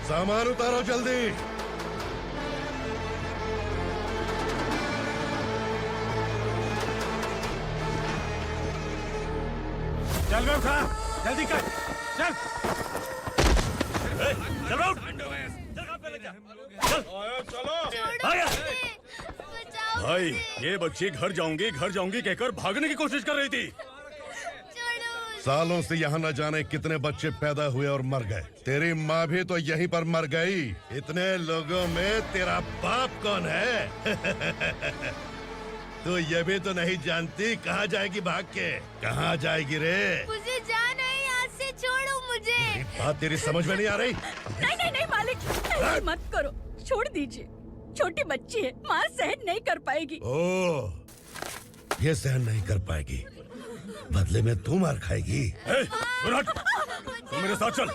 सामान उतारो जल्दी। चल बे उठा, जल्दी कर, चल। चल बे उठ। चलो। भाई, ये बच्ची घर जाऊंगी कहकर भागने की कोशिश कर रही थी। सालों से यहाँ न जाने कितने बच्चे पैदा हुए और मर गए। तेरी माँ भी तो यहीं पर मर गई। इतने लोगों में तेरा बाप कौन है? तू ये भी तो नहीं जानती कहाँ जाएगी भाग के? कहाँ जाएगी रे? मुझे जाना है, यहाँ से छोड़ो मुझे। बात तेरी समझ में नहीं आ रही? नहीं मालिक, ऐसे मत करो, छोड़ दीजिए। छोटी बच्ची है, माँ सहन नहीं कर पाएगी। ओह, ये सहन नहीं कर पाएगी, बदले में तू मार खाएगी। तू मेरे साथ चल।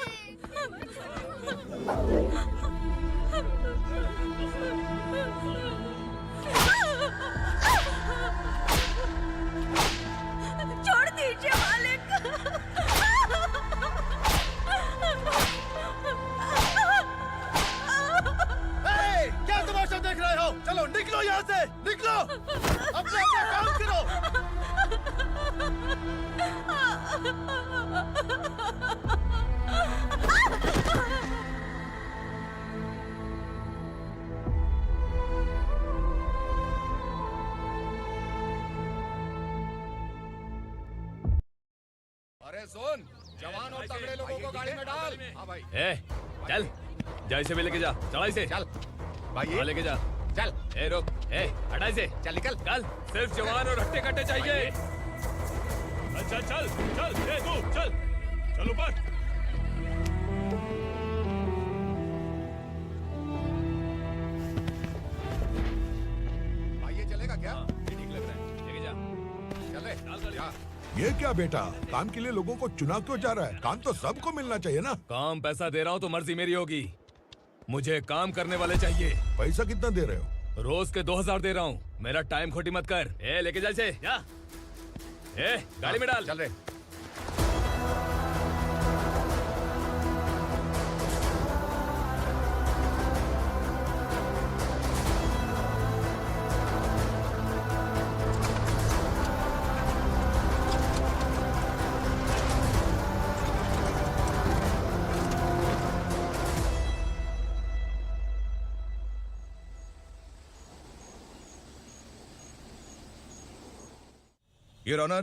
छोड़ दीजिए मालिक। क्या तमाशा देख रहे हो? चलो निकलो यहाँ से, निकलो। अपना काम करो। अरे सुन, जवान और तगड़े लोगों को गाड़ी में डाल। हाँ भाई। चल, जा इसे भी लेके जा, चढ़ाई से। चल भाई, हाँ, लेके जा। चल। रुक, हटाई से। चल निकल। कल सिर्फ जवान और हट्टे कट्टे चाहिए। अच्छा चल, तू चल ऊपर। भाई ये चलेगा क्या? ठीक लग रहा है, लेके जा। चले। जा। ये क्या बेटा, काम के लिए लोगों को चुना क्यों जा रहा है? काम तो सबको मिलना चाहिए ना। काम पैसा दे रहा हूँ तो मर्जी मेरी होगी। मुझे काम करने वाले चाहिए। पैसा कितना दे रहे हो? रोज के 2000 दे रहा हूँ। मेरा टाइम खोटी मत कर। लेके जा इसे, जा। गाड़ी में डाल। चल रे। योर ऑनर,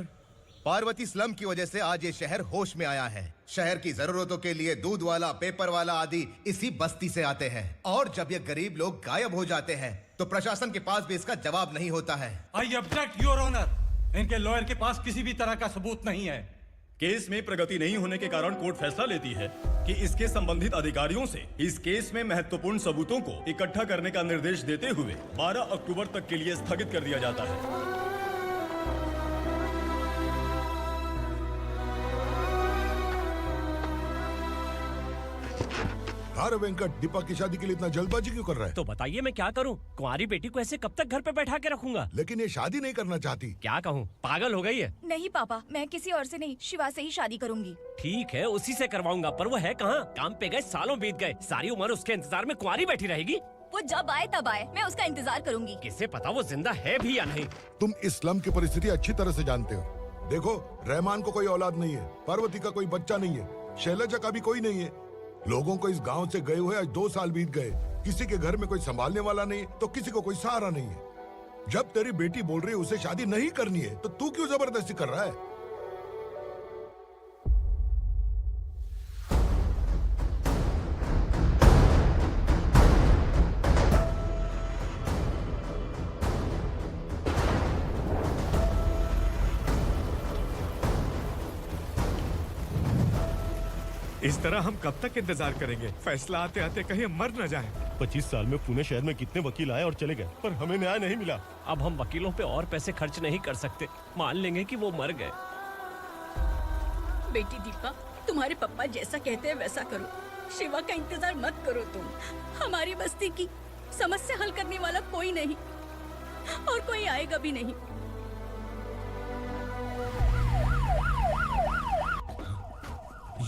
पार्वती स्लम की वजह से आज ये शहर होश में आया है। शहर की जरूरतों के लिए दूध वाला, पेपर वाला आदि इसी बस्ती से आते हैं, और जब ये गरीब लोग गायब हो जाते हैं तो प्रशासन के पास भी इसका जवाब नहीं होता है। I object your honour. इनके लॉयर के पास किसी भी तरह का सबूत नहीं है। केस में प्रगति नहीं होने के कारण कोर्ट फैसला लेती है कि इसके संबंधित अधिकारियों से इस केस में महत्वपूर्ण सबूतों को इकट्ठा करने का निर्देश देते हुए 12 अक्टूबर तक के लिए स्थगित कर दिया जाता है। अरे वेंकट, दीपा की शादी के लिए इतना जल्दबाजी क्यों कर रहा है? तो बताइए मैं क्या करूं? कुंवारी बेटी को ऐसे कब तक घर पे बैठा के रखूंगा? लेकिन ये शादी नहीं करना चाहती। क्या कहूं, पागल हो गई है। नहीं पापा, मैं किसी और से नहीं, शिवा से ही शादी करूंगी। ठीक है, उसी से करवाऊंगा, पर वो है कहाँ? काम पे गए, सालों बीत गए, सारी उम्र उसके इंतजार में कुंवारी बैठी रहेगी। वो जब आए तब आए, मैं उसका इंतजार करूंगी। किसे पता वो जिंदा है भी या नहीं। तुम इस्लाम की परिस्थिति अच्छी तरह से जानते हो। देखो, रहमान को कोई औलाद नहीं है, पार्वती का कोई बच्चा नहीं है, शैलजा का भी कोई नहीं है। लोगों को इस गांव से गए हुए आज 2 साल बीत गए। किसी के घर में कोई संभालने वाला नहीं, तो किसी को कोई सहारा नहीं है। जब तेरी बेटी बोल रही है उसे शादी नहीं करनी है, तो तू क्यों जबरदस्ती कर रहा है? इस तरह हम कब तक इंतजार करेंगे? फैसला आते आते कहीं मर न जाए। 25 साल में पुणे शहर में कितने वकील आए और चले गए, पर हमें न्याय नहीं मिला। अब हम वकीलों पे और पैसे खर्च नहीं कर सकते। मान लेंगे कि वो मर गए। बेटी दीपा, तुम्हारे पापा जैसा कहते हैं वैसा करो। शिवा का इंतजार मत करो तुम। हमारी बस्ती की समस्या हल करने वाला कोई नहीं और कोई आएगा भी नहीं।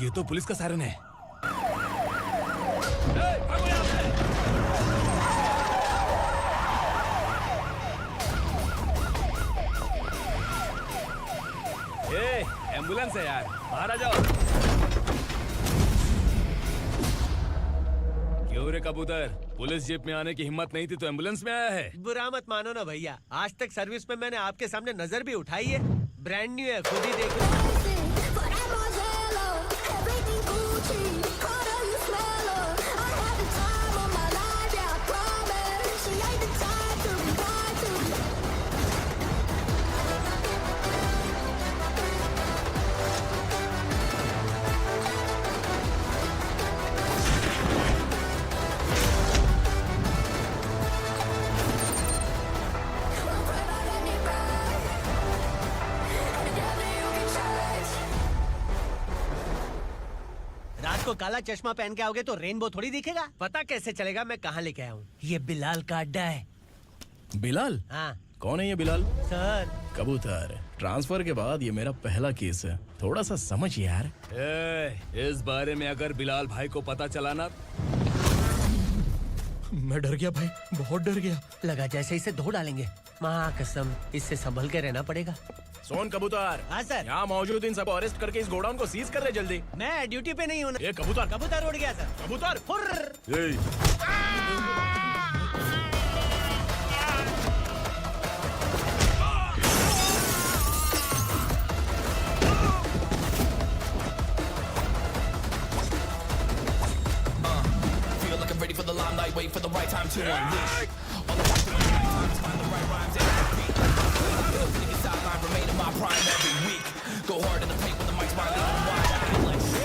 ये तो पुलिस का सायरन है। एम्बुलेंस है यार, बाहर आ जाओ। क्यों रे कबूतर, पुलिस जीप में आने की हिम्मत नहीं थी तो एम्बुलेंस में आया है? बुरा मत मानो ना भैया, आज तक सर्विस में मैंने आपके सामने नजर भी उठाई है। ब्रांड न्यू है, खुद ही देख लो। को काला चश्मा पहन के आओगे तो रेनबो थोड़ी दिखेगा। पता कैसे चलेगा मैं कहाँ लेके आया हूँ? ये बिलाल का अड्डा है। बिलाल? हाँ। कौन है ये बिलाल? सर कबूतर, ट्रांसफर के बाद ये मेरा पहला केस है, थोड़ा सा समझ यार। इस बारे में अगर बिलाल भाई को पता चला ना। मैं डर गया भाई, बहुत डर गया। लगा जैसे इसे धो डालेंगे। माँ कसम, इससे संभल के रहना पड़ेगा। सोन कबूतर। हाँ सर। यहाँ मौजूद इन सबको अरेस्ट करके इस गोडाउन को सीज कर दे जल्दी। मैं ड्यूटी पे नहीं हूँ। ये कबूतर। कबूतर उड़ गया सर। कबूतर। Ready for the limelight, wait for the right time to unleash. All the times find the right rhymes and beat. Niggas sideline remain in my prime every week. Go hard in the paint when the mic's wide open wide. I feel like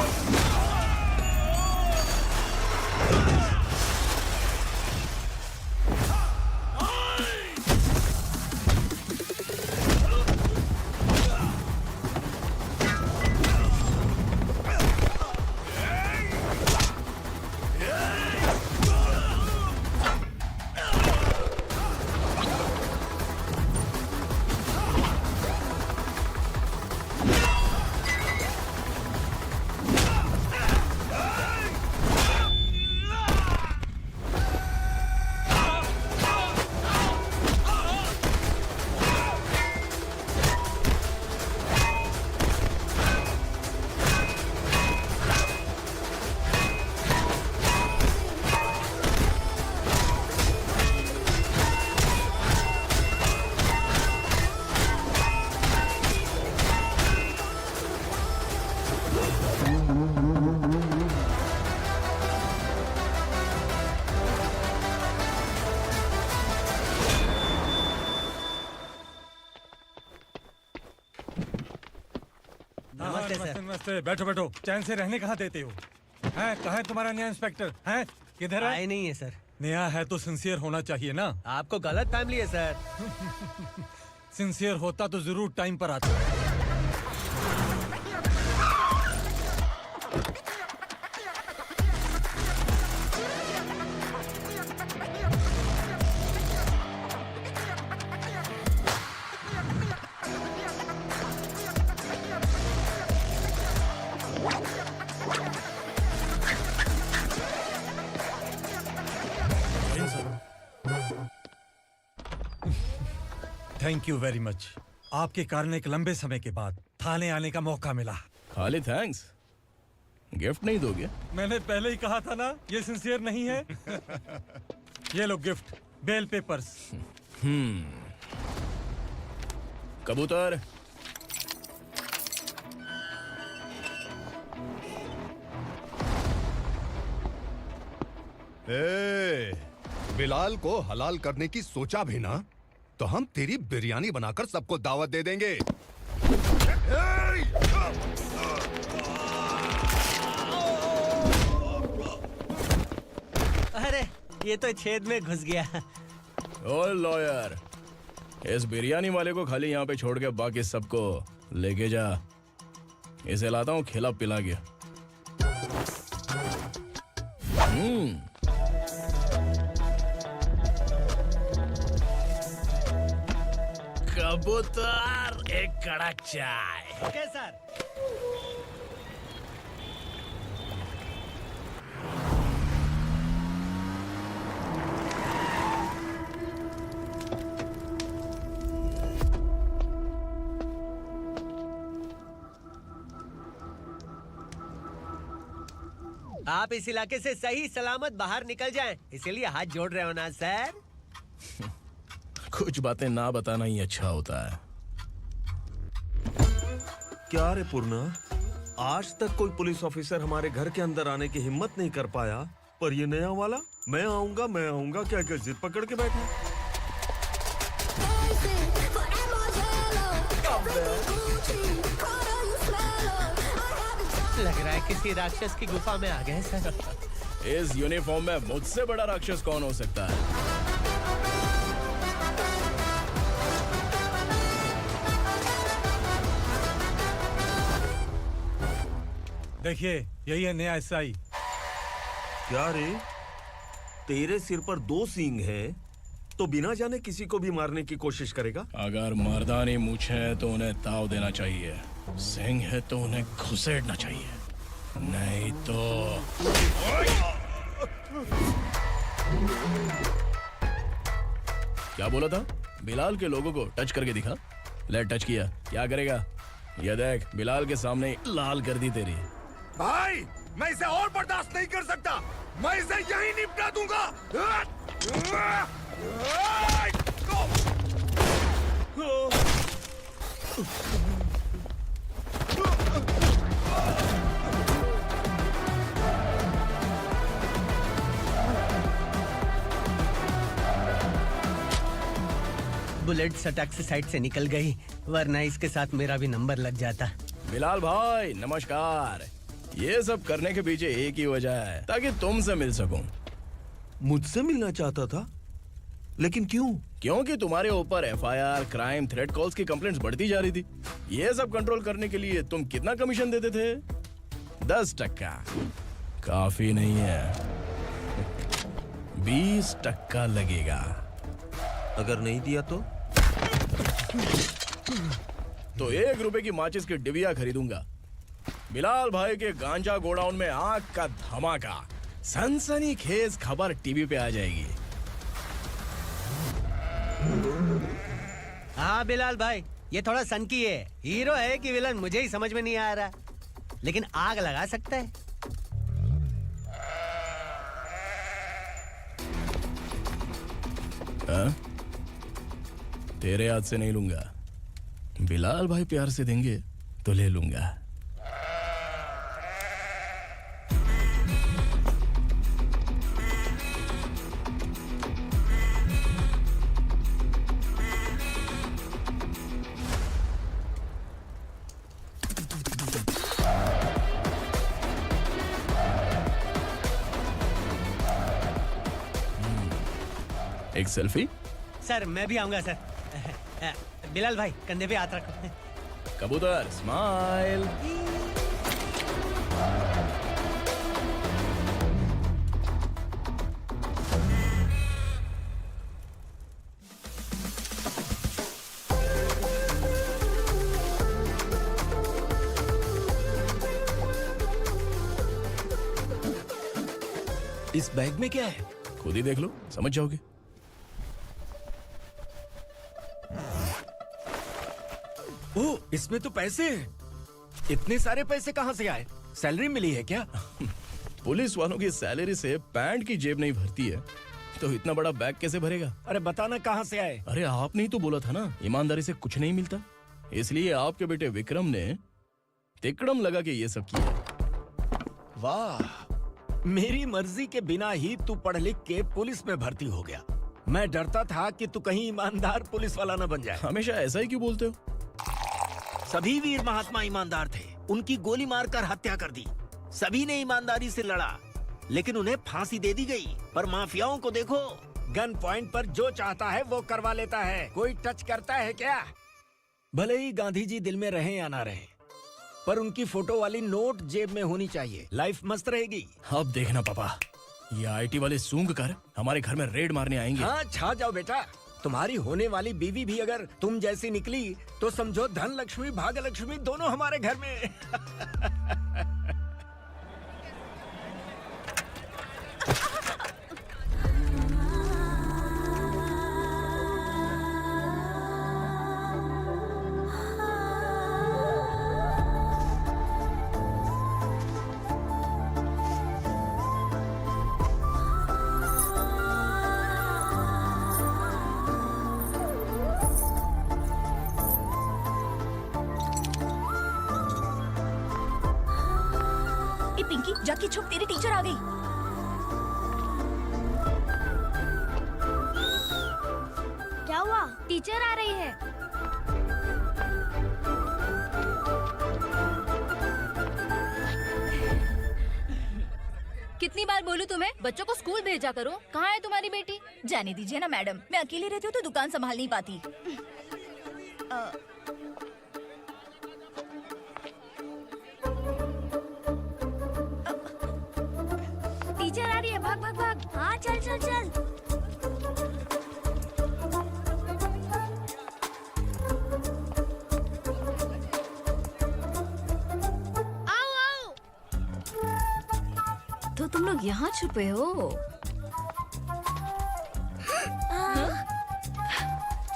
नमस्ते, बैठो बैठो। चैन से रहने कहाँ देते हो? हैं, कहाँ है तुम्हारा नया इंस्पेक्टर? हैं, किधर है? आए नहीं है सर। नया है तो सिंसियर होना चाहिए ना। आपको गलत फैमिली है सर। सिंसियर होता तो जरूर टाइम पर आता। Thank you very much. आपके कारण एक लंबे समय के बाद थाने आने का मौका मिला। खाली थैंक्स, गिफ्ट नहीं दोगे? मैंने पहले ही कहा था ना, ये सिंसियर नहीं है। ये लो गिफ्ट, बेल पेपर्स। कबूतर, बिलाल को हलाल करने की सोचा भी ना तो हम तेरी बिरयानी बनाकर सबको दावत दे देंगे। अरे ये तो छेद में घुस गया। ओ लॉयर, इस बिरयानी वाले को खाली यहाँ पे छोड़ के बाकी सबको लेके जा। इसे लाता हूँ खिला पिला के। कबूतर, एक कड़क चाय। Okay sir. आप इस इलाके से सही सलामत बाहर निकल जाएं, इसीलिए हाथ जोड़ रहे हो ना सर? कुछ बातें ना बताना ही अच्छा होता है। क्या रे पूर्णा, आज तक कोई पुलिस ऑफिसर हमारे घर के अंदर आने की हिम्मत नहीं कर पाया, पर ये नया वाला मैं आऊंगा क्या क्या जिद पकड़ के बैठा। लग रहा है किसी राक्षस की गुफा में आ गए सर। इस यूनिफॉर्म में मुझसे बड़ा राक्षस कौन हो सकता है? देखिए, यही है नया एसआई। क्या रे, तेरे सिर पर 2 सींग हैं, तो बिना जाने किसी को भी मारने की कोशिश करेगा? अगर मर्दानी मूछें है तो उन्हें ताव देना चाहिए, सिंह है तो उन्हें घुसेड़ना चाहिए, नहीं तो। क्या बोला था? बिलाल के लोगों को टच करके दिखा। ले टच किया, क्या करेगा? ये देख, बिलाल के सामने ही लाल कर दी तेरी। भाई, मैं इसे और बर्दाश्त नहीं कर सकता, मैं इसे यहीं निपटा दूंगा। बुलेट सटक से साइड से निकल गई, वरना इसके साथ मेरा भी नंबर लग जाता। बिलाल भाई नमस्कार। ये सब करने के पीछे एक ही वजह है, ताकि तुमसे मिल सकूं। मुझसे मिलना चाहता था, लेकिन क्यों? क्योंकि तुम्हारे ऊपर एफआईआर, क्राइम, थ्रेट कॉल्स की कंप्लेंट्स बढ़ती जा रही थी। ये सब कंट्रोल करने के लिए तुम कितना कमीशन देते थे? 10%। काफी नहीं है, 20% लगेगा। अगर नहीं दिया तो 1 रुपए की माचिस की डिबिया खरीदूंगा। बिलाल भाई के गांजा गोडाउन में आग का धमाका, सनसनीखेज खबर टीवी पे आ जाएगी। हाँ बिलाल भाई, ये थोड़ा सनकी है। हीरो है कि विलन मुझे ही समझ में नहीं आ रहा, लेकिन आग लगा सकता है। तेरे हाथ से नहीं लूंगा, बिलाल भाई प्यार से देंगे तो ले लूंगा। एक सेल्फी? सर मैं भी आऊंगा सर। बिलाल भाई कंधे पे हाथ रखो। कबूतर स्माइल। इस बैग में क्या है? खुद ही देख लो, समझ जाओगे। ओह, इसमें तो पैसे हैं। इतने सारे पैसे कहाँ से आए? सैलरी मिली है क्या? पुलिस वालों की सैलरी से पैंट की जेब नहीं भरती है, तो इतना बड़ा बैग कैसे भरेगा? अरे बताना कहाँ से आए? अरे आपने ही तो बोला था ना, ईमानदारी से कुछ नहीं मिलता। इसलिए आपके बेटे विक्रम ने तिकड़म लगा के ये सब किया। वाह, मेरी मर्जी के बिना ही तू पढ़ लिख के पुलिस में भर्ती हो गया। मैं डरता था कि तू कहीं ईमानदार पुलिस वाला न बन जाए। हमेशा ऐसा ही क्यों बोलते हो? सभी वीर महात्मा ईमानदार थे, उनकी गोली मारकर हत्या कर दी। सभी ने ईमानदारी से लड़ा, लेकिन उन्हें फांसी दे दी गई। पर माफियाओं को देखो, गन पॉइंट पर जो चाहता है वो करवा लेता है। कोई टच करता है क्या? भले ही गांधी जी दिल में रहे या ना रहे, पर उनकी फोटो वाली नोट जेब में होनी चाहिए। लाइफ मस्त रहेगी। अब देखना पापा, ये आईटी वाले सूंघ कर हमारे घर में रेड मारने आएंगे। हाँ, छा जाओ बेटा। तुम्हारी होने वाली बीवी भी अगर तुम जैसी निकली तो समझो धन लक्ष्मी भाग्य लक्ष्मी दोनों हमारे घर में। ए पिंकी, जाके छुप, तेरी टीचर आ गई। क्या हुआ? टीचर आ रही है। कितनी बार बोलूं तुम्हें, बच्चों को स्कूल भेजा करो। कहाँ है तुम्हारी बेटी? जाने दीजिए ना मैडम, मैं अकेली रहती हूँ तो दुकान संभाल नहीं पाती। टीचर आ रही है, भाग भाग भाग। हाँ चल चल चल। आओ आओ। तो तुम लोग यहाँ छुपे हो?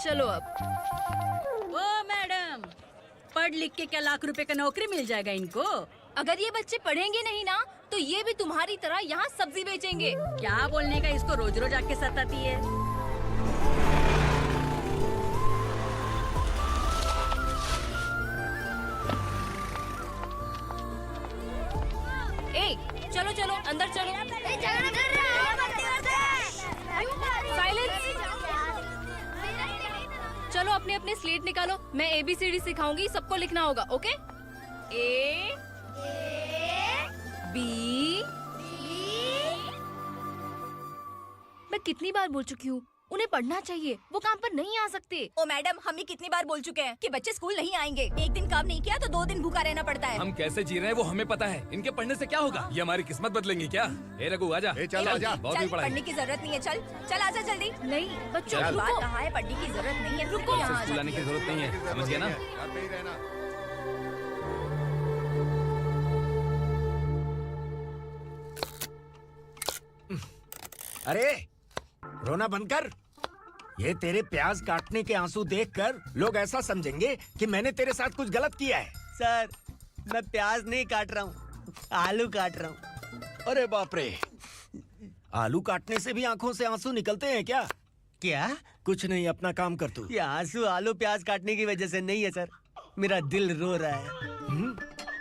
चलो अब। ओ मैडम, पढ़ लिख के क्या लाख रुपए का नौकरी मिल जाएगा इनको? अगर ये बच्चे पढ़ेंगे नहीं ना तो ये भी तुम्हारी तरह यहाँ सब्जी बेचेंगे। क्या बोलने का, इसको रोज रोज आके सताती है। ए, चलो चलो अंदर चलो। साइलेंस। चलो अपने अपने स्लेट निकालो, मैं ABCD सिखाऊंगी, सबको लिखना होगा। ओके? A B। मैं कितनी बार बोल चुकी हूँ, उन्हें पढ़ना चाहिए, वो काम पर नहीं आ सकते। ओ मैडम, हम भी कितनी बार बोल चुके हैं कि बच्चे स्कूल नहीं आएंगे। एक दिन काम नहीं किया तो 2 दिन भूखा रहना पड़ता है। हम कैसे जी रहे हैं वो हमें पता है। इनके पढ़ने से क्या होगा? ये हमारी किस्मत बदलेंगी क्या? ए रघु आजा। चल आजा। बहुत भी पढ़ाई। पढ़ने की जरूरत नहीं है, चल चल आजा जल्दी। नहीं बच्चों, चल। बात कहाँ है, पढ़ने की जरूरत नहीं है, रुको। यहाँ आ स्कूल आने की जाती है। जरूरत नहीं है, समझ गया ना? घर पे ही रहना। अरे रोना बंद कर। ये तेरे प्याज काटने के आंसू देखकर लोग ऐसा समझेंगे कि मैंने तेरे साथ कुछ गलत किया है। सर, मैं प्याज नहीं काट रहा हूँ, आलू काट रहा हूँ। अरे बाप रे, आलू काटने से भी आंखों से आंसू निकलते हैं क्या? क्या? कुछ नहीं, अपना काम कर तू। ये आंसू आलू प्याज काटने की वजह से नहीं है सर, मेरा दिल रो रहा है।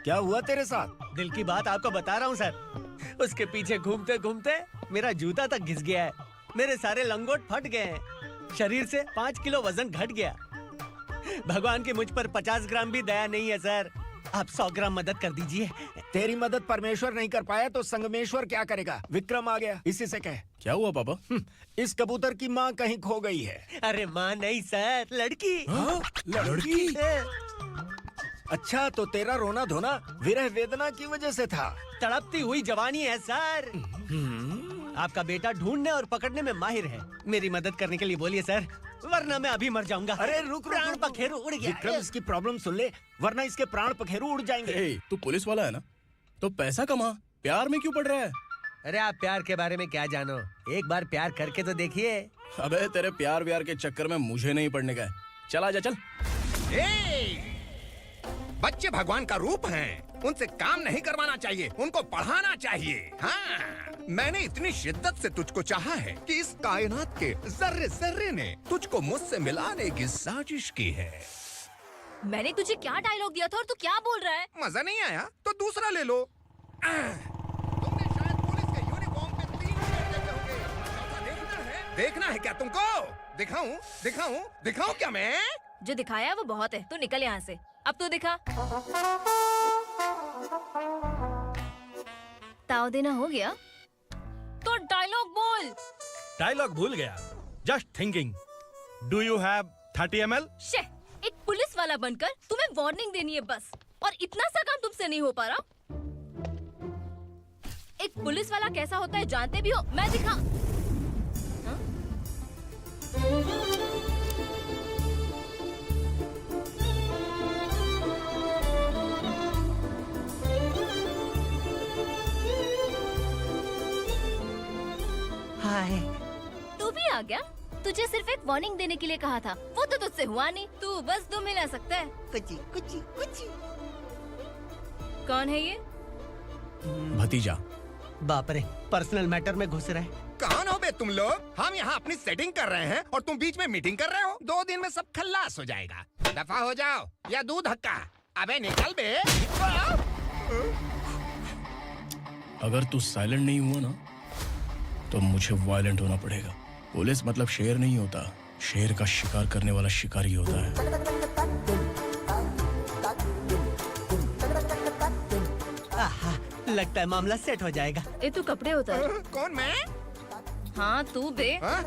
क्या हुआ तेरे साथ? दिल की बात आपको बता रहा हूँ सर। उसके पीछे घूमते घूमते मेरा जूता तक घिस गया है, मेरे सारे लंगोट फट गए हैं, शरीर से 5 किलो वजन घट गया। भगवान की मुझ पर 50 ग्राम भी दया नहीं है सर, आप 100 ग्राम मदद कर दीजिए। तेरी मदद परमेश्वर नहीं कर पाया तो संगमेश्वर क्या करेगा? विक्रम आ गया, इसी से कह। क्या हुआ पापा? इस कबूतर की माँ कहीं खो गई है। अरे माँ नहीं सर, लड़की। लड़की? अच्छा, तो तेरा रोना धोना विरह वेदना की वजह से था। तड़पती हुई जवानी है सर। आपका बेटा ढूंढने और पकड़ने में माहिर है, मेरी मदद करने के लिए बोलिए सर, वरना मैं अभी मर जाऊंगा। अरे रुक, प्राण पखेरु उड़ गया। विक्रम, इसकी प्रॉब्लम सुन ले, वरना इसके प्राण पखेरु उड़ जाएंगे। ए, तू पुलिस वाला है ना, तो पैसा कमा, प्यार में क्यों पड़ रहा है? अरे आप प्यार के बारे में क्या जानो, एक बार प्यार करके तो देखिए। अबे तेरे प्यार व्यार के चक्कर में मुझे नहीं पड़ने का है। चल आजा चल। बच्चे भगवान का रूप हैं, उनसे काम नहीं करवाना चाहिए, उनको पढ़ाना चाहिए। हाँ, मैंने इतनी शिद्दत से तुझको चाहा है कि इस कायनात के जर्रे जर्रे ने तुझको मुझसे मिलाने की साजिश की है। मैंने तुझे क्या डायलॉग दिया था और तू क्या बोल रहा है? मजा नहीं आया तो दूसरा ले लो। तुमने शायद पुलिस के यूनिफॉर्म पे 3 शेर देखे होंगे। देखना है क्या तुमको? दिखाऊं दिखाऊं दिखाऊं क्या मैं? जो दिखाया है वो बहुत है, तू निकल यहाँ से। अब तू दिखा। ताव देना हो गया? तो डायलॉग बोल। डायलॉग भूल गया। Just thinking. Do you have 30 ml? शे, एक पुलिस वाला बनकर तुम्हें वार्निंग देनी है बस, और इतना सा काम तुमसे नहीं हो पा रहा। एक पुलिस वाला कैसा होता है जानते भी हो? मैं दिखा। हाँ? हाय। तू भी आ गया? तुझे सिर्फ एक वार्निंग देने के लिए कहा था, वो तो तुझसे हुआ नहीं। तू बस दो मिला सकता है। कुची कुची कुची। कौन है ये? भतीजा। बाप रे, पर्सनल मैटर में घुस रहे। कौन हो बे तुम लोग? हम यहाँ अपनी सेटिंग कर रहे हैं और तुम बीच में मीटिंग कर रहे हो। 2 दिन में सब खल्लास हो जाएगा। दफा हो जाओ या दूध हक्का। अबे निकल बे। अगर तू साइलेंट नहीं हुआ ना तो मुझे वायलेंट होना पड़ेगा। पुलिस मतलब शेर नहीं होता, शेर का शिकार करने वाला शिकारी होता है। आहा, लगता है मामला सेट हो जाएगा। ये तू कपड़े उतार। कौन मैं? हाँ तू बे। हाँ?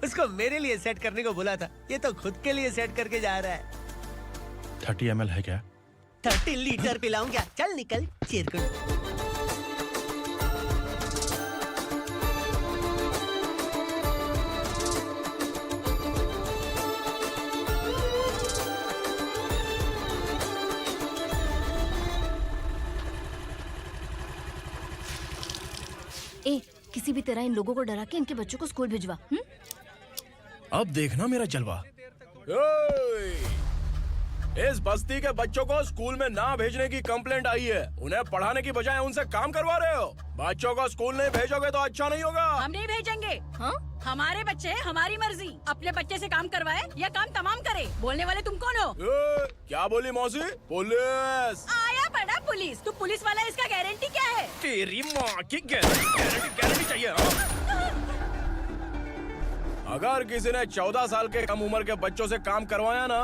उसको मेरे लिए सेट करने को बोला था, ये तो खुद के लिए सेट करके जा रहा है। 30 ml है क्या? 30 लीटर पिलाऊं क्या? चल निकल चिरकुट। ए, किसी भी तरह इन लोगों को डरा के इनके बच्चों को स्कूल भिजवा। अब देखना मेरा जलवा। इस बस्ती के बच्चों को स्कूल में ना भेजने की कंप्लेंट आई है। उन्हें पढ़ाने की बजाय उनसे काम करवा रहे हो। बच्चों को स्कूल नहीं भेजोगे तो अच्छा नहीं होगा। हम नहीं भेजेंगे। हाँ? हमारे बच्चे हमारी मर्जी। अपने बच्चे से काम करवाए या काम तमाम करे। बोलने वाले तुम कौन हो? क्या बोली मौसी? पुलिस आया पड़ा पुलिस। तू पुलिस वाला, इसका गारंटी क्या है? तेरी माँ की गारंटी चाहिए। अगर किसी ने 14 साल के कम उम्र के बच्चों से काम करवाया ना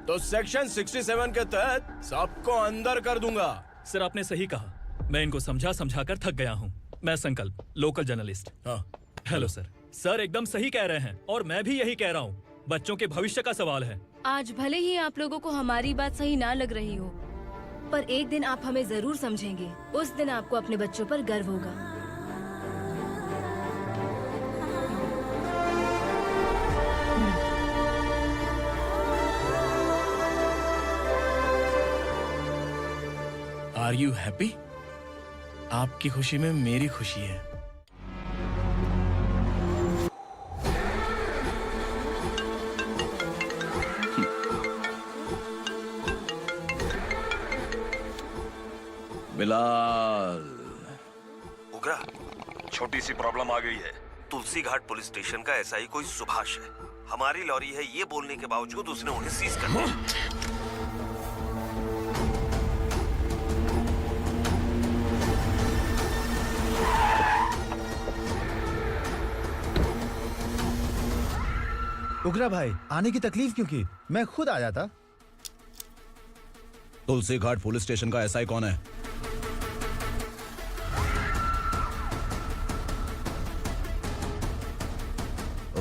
तो सेक्शन 67 के तहत सबको अंदर कर दूंगा। सर आपने सही कहा। मैं इनको समझा कर थक गया हूँ। मैं संकल्प, लोकल जर्नलिस्ट। हाँ। Hello sir. सर एकदम सही कह रहे हैं और मैं भी यही कह रहा हूँ। बच्चों के भविष्य का सवाल है। आज भले ही आप लोगों को हमारी बात सही ना लग रही हो, पर एक दिन आप हमें जरूर समझेंगे। उस दिन आपको अपने बच्चों पर गर्व होगा। Are you happy? आपकी खुशी में मेरी खुशी है। बिलाल। उग्रा, छोटी सी प्रॉब्लम आ गई है। तुलसी घाट पुलिस स्टेशन का ऐसा ही कोई सुभाष है। हमारी लॉरी है ये बोलने के बावजूद उसने उन्हें सीज कर दिया। उग्रा भाई, आने की तकलीफ क्यों की? मैं खुद आया था। तुलसी घाट पुलिस स्टेशन का एसआई कौन है?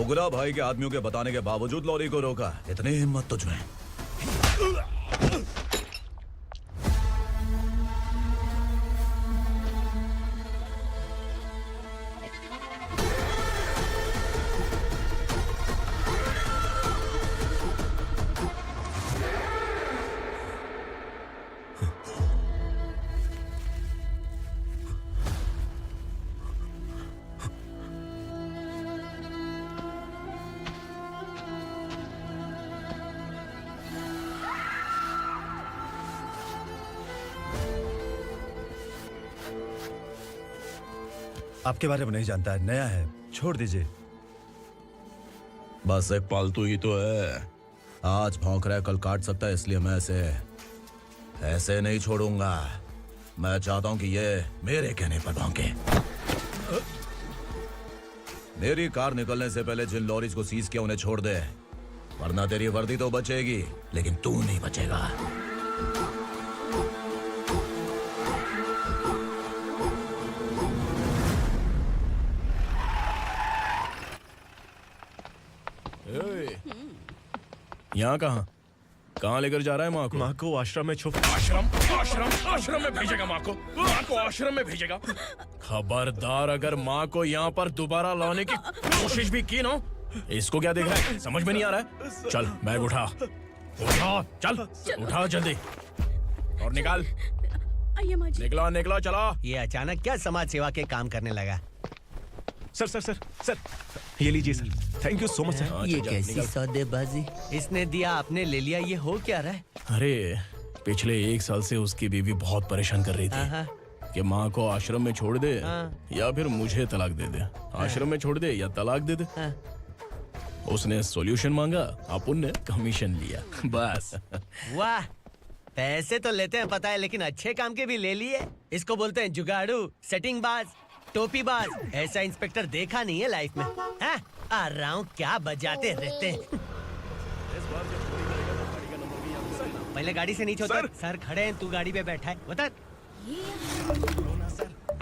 उग्रा भाई के आदमियों के बताने के बावजूद लॉरी को रोका। इतनी हिम्मत तुझमें? आपके बारे में नहीं जानता है, नया है, छोड़ दीजिए। बस एक पालतू ही तो है। आज भौंक रहा है, कल काट सकता है, इसलिए मैं ऐसे नहीं छोड़ूंगा। मैं चाहता हूं कि ये मेरे कहने पर भौंके। मेरी कार निकलने से पहले जिन लॉरीज को सीज किया उन्हें छोड़ दे, वरना तेरी वर्दी तो बचेगी लेकिन तू नहीं बचेगा। यहाँ कहाँ लेकर जा रहा है माँ को? माँ को आश्रम में छुप। आश्रम में भेजेगा माँ को आश्रम में भेजेगा। खबरदार, अगर माँ को यहाँ पर दोबारा लाने की कोशिश भी की ना, इसको क्या देख रहा है, समझ में नहीं आ रहा है? चल बैग उठा, चल उठा जल्दी और निकाल। आइए माँ जी। निकला चला। ये अचानक क्या समाज सेवा के काम करने लगा? सर ये लीजिए sir. Thank you so much sir. ये कैसी सौदेबाजी? इसने दिया, आपने ले लिया, ये हो क्या रहा है? अरे पिछले 1 साल से उसकी बीवी बहुत परेशान कर रही थी कि माँ को आश्रम में छोड़ दे या फिर मुझे तलाक दे दे। आश्रम में छोड़ दे या तलाक दे दे। उसने सॉल्यूशन मांगा, अपन ने कमीशन लिया, बस। वाह, पैसे तो लेते हैं पता है, लेकिन अच्छे काम के भी ले लिए। इसको बोलते हैं जुगाड़ू, सेटिंग बाज, टोपी बाज। ऐसा इंस्पेक्टर देखा नहीं है लाइफ में। हाँ? आ रहा हूँ, क्या बजाते रहते हैं। पहले गाड़ी से नीचे उतर। सर खड़े हैं, तू गाड़ी पे बैठा है, उतर।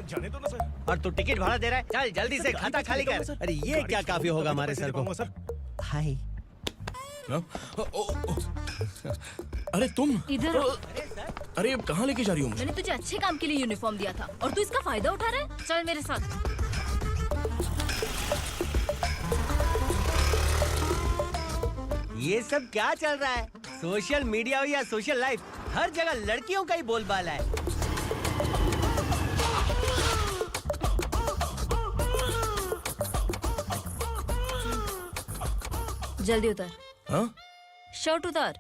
जाने दो ना सर। और तू टिकट भाड़ा दे रहा है, चल जल्दी से खाता खाली कर। अरे ये क्या काफी होगा हमारे सर को। हाय। अरे तुम इधर। अरे कहाँ लेके जा रही हो? मैंने तुझे अच्छे काम के लिए यूनिफॉर्म दिया था और तू इसका फायदा उठा रहा है। चल मेरे साथ। ये सब क्या चल रहा है? सोशल मीडिया हो या सोशल लाइफ, हर जगह लड़कियों का ही बोलबाला है। जल्दी उतर। हाँ? शर्ट उतार।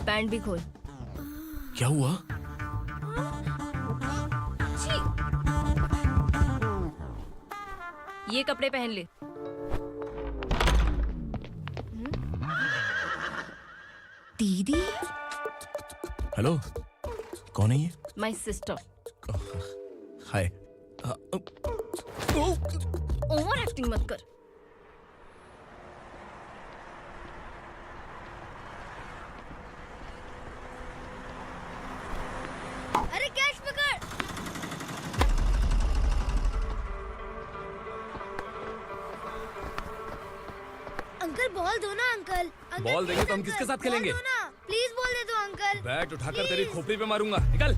पैंट भी खोल। क्या हुआ? ये कपड़े पहन ले। दीदी। हेलो, कौन है ये? My sister. Hi. Over acting मत कर। अरे कैश पकड़। अंकल बॉल दो ना अंकल। बॉल देंगे तो हम किसके साथ खेलेंगे? प्लीज बॉल दे दो अंकल। बैट उठाकर तेरी खोपड़ी पे मारूंगा, निकल।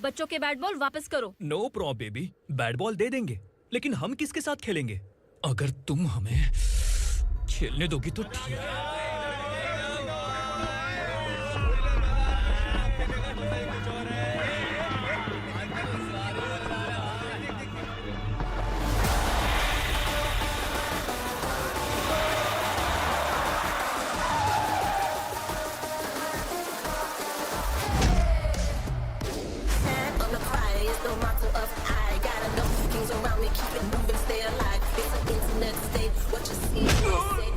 बच्चों के बैट बॉल वापस करो। No problem baby, bat ball दे देंगे, लेकिन हम किसके साथ खेलेंगे? अगर तुम हमें खेलने दोगी तो ठीक है। Keep it moving, stay alive. It's an internet state. What you see, you say.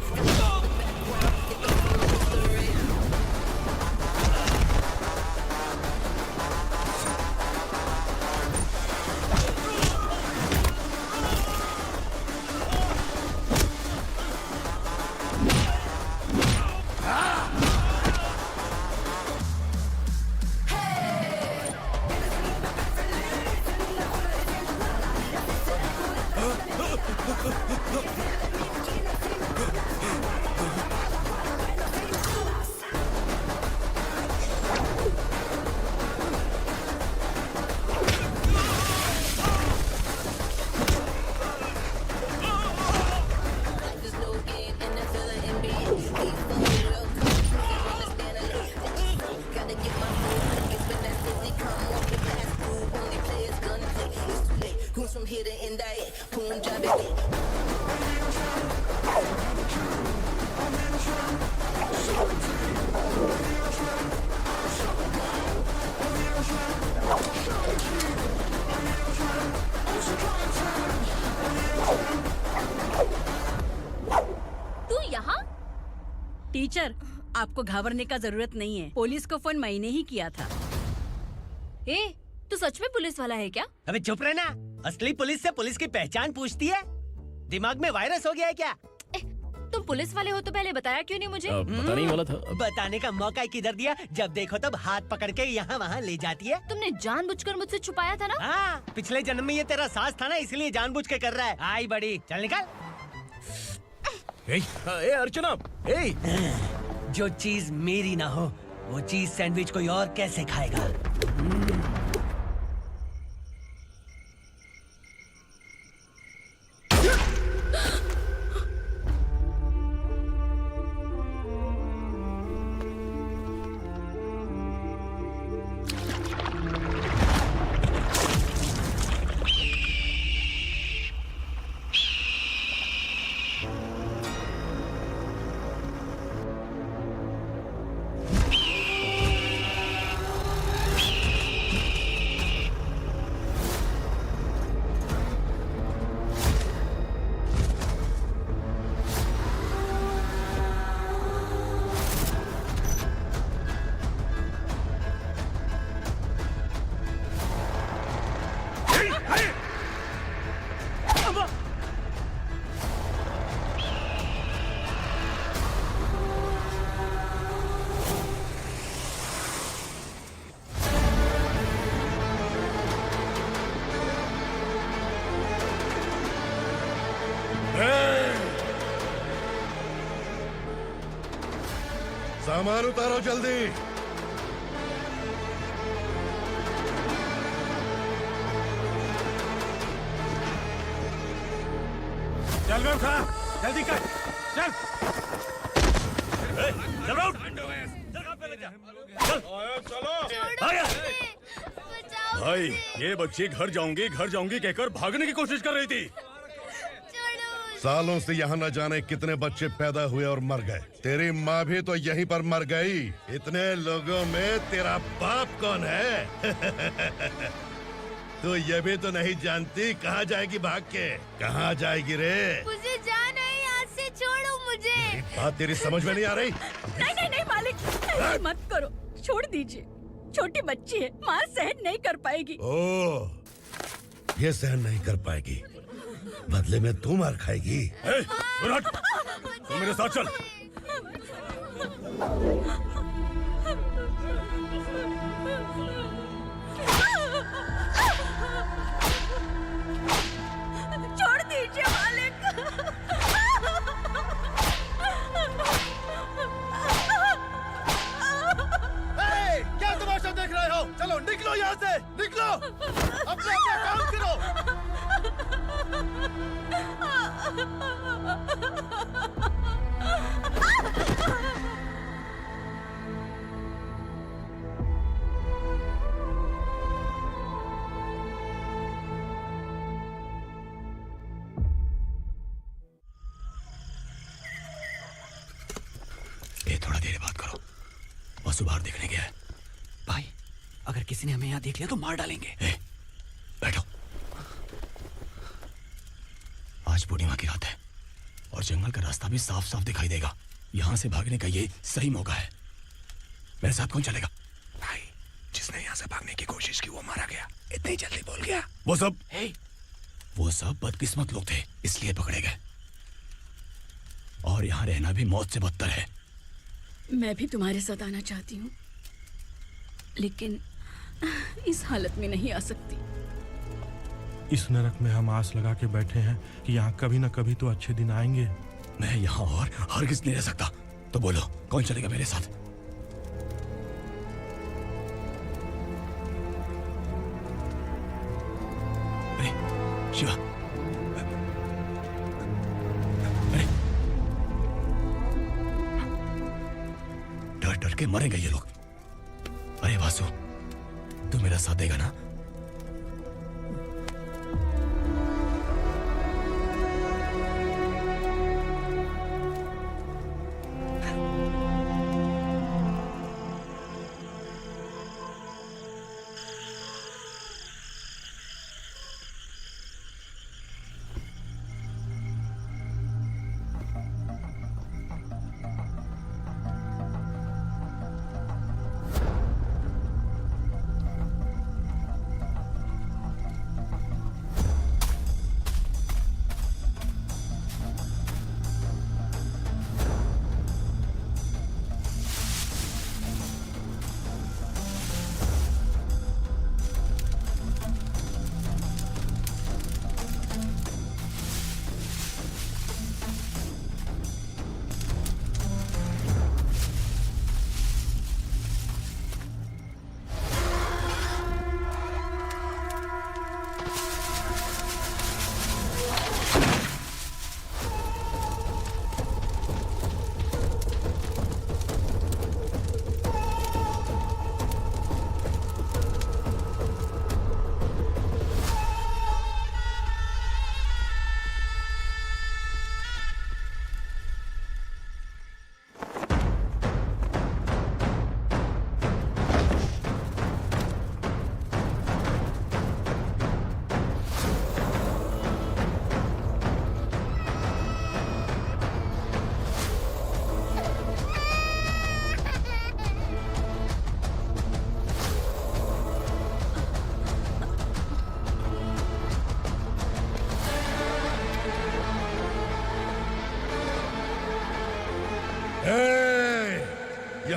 hit it in that Punjabi. तू यहाँ? टीचर, आपको घबराने का जरूरत नहीं है। पुलिस को फोन मैंने ही किया था। ए, तू सच में पुलिस वाला है क्या? अबे चुप रहना। असली पुलिस से पुलिस की पहचान पूछती है? दिमाग में वायरस हो गया है क्या? तुम पुलिस वाले हो तो पहले बताया क्यों नहीं मुझे? बताने ही वाला था। बताने का मौका किधर दिया? जब देखो तब हाथ पकड़ के यहाँ वहाँ ले जाती है। तुमने जानबूझकर मुझसे छुपाया था ना? हाँ, पिछले जन्म में ये तेरा सास था ना, इसलिए जानबूझ के कर रहा है। आई बड़ी, चल निकल। ए अर्चना, ए! जो चीज मेरी ना हो, वो चीज सैंडविच कोई और कैसे खाएगा? सामान उतारो जल्दी। चल बे उठा, जल्दी कर, चल। चल उठ। चलो। भाई, ये बच्ची घर जाऊंगी कहकर भागने की कोशिश कर रही थी। सालों से यहाँ न जाने कितने बच्चे पैदा हुए और मर गए। तेरी माँ भी तो यहीं पर मर गई। इतने लोगों में तेरा बाप कौन है? तू ये भी तो नहीं जानती कहाँ जाएगी भाग के? कहाँ जाएगी रे? मुझे जाना है, यहाँ से छोड़ो मुझे। बात तेरी समझ में नहीं आ रही? नहीं मालिक, ऐसे मत करो, छोड़ दीजिए। छोटी बच्ची है, माँ सहन नहीं कर पाएगी। ओह, ये सहन नहीं कर पाएगी, बदले में तू मार खाएगी। तू मेरे साथ चल। छोड़ दीजिए मालिक। क्या तमाशा देख रहे हो? चलो निकलो यहाँ से, निकलो। अपना काम करो। ये थोड़ा देर बात करो। वसु बाहर देखने गया है। भाई, अगर किसी ने हमें यहाँ देख लिया तो मार डालेंगे। बैठो। आज पूर्णिमा की रात है और जंगल का रास्ता भी साफ साफ दिखाई देगा। यहाँ से भागने का ये सही मौका है। मेरे साथ कौन चलेगा? भाई, जिसने यहाँ से भागने की कोशिश की वो मारा गया। इतनी जल्दी बोल गया। वो सब बदकिस्मत लोग थे, इसलिए पकड़े गए। और यहाँ रहना भी मौत से बदतर है। मैं भी तुम्हारे साथ आना चाहती हूँ, लेकिन इस हालत में नहीं आ सकती। इस नरक में हम आस लगा के बैठे हैं कि यहाँ कभी न कभी तो अच्छे दिन आएंगे। मैं यहाँ और हरगिज़ नहीं रह सकता। तो बोलो, कौन चलेगा मेरे साथ? अरे शिवा, अरे डर डर के मरेंगे ये लोग। अरे वासु, तू मेरा साथ देगा ना?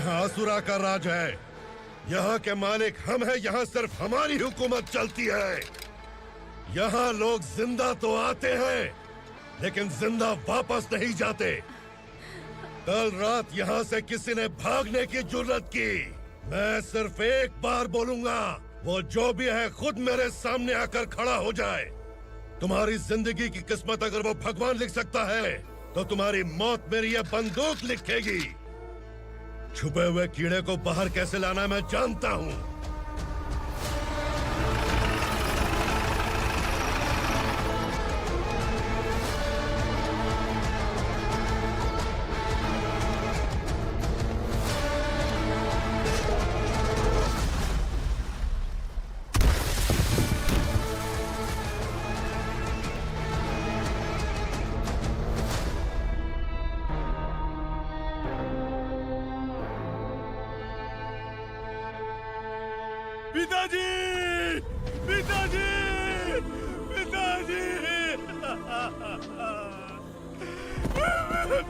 यहाँ असुरा का राज है। यहाँ के मालिक हम हैं, यहाँ सिर्फ हमारी हुकूमत चलती है। यहाँ लोग जिंदा तो आते हैं लेकिन जिंदा वापस नहीं जाते। कल रात यहाँ से किसी ने भागने की जुर्रत की, मैं सिर्फ एक बार बोलूंगा, वो जो भी है खुद मेरे सामने आकर खड़ा हो जाए। तुम्हारी जिंदगी की किस्मत अगर वो भगवान लिख सकता है तो तुम्हारी मौत मेरी ये बंदूक लिखेगी। छुपे हुए कीड़े को बाहर कैसे लाना मैं जानता हूँ। पिताजी, पिताजी, पिताजी,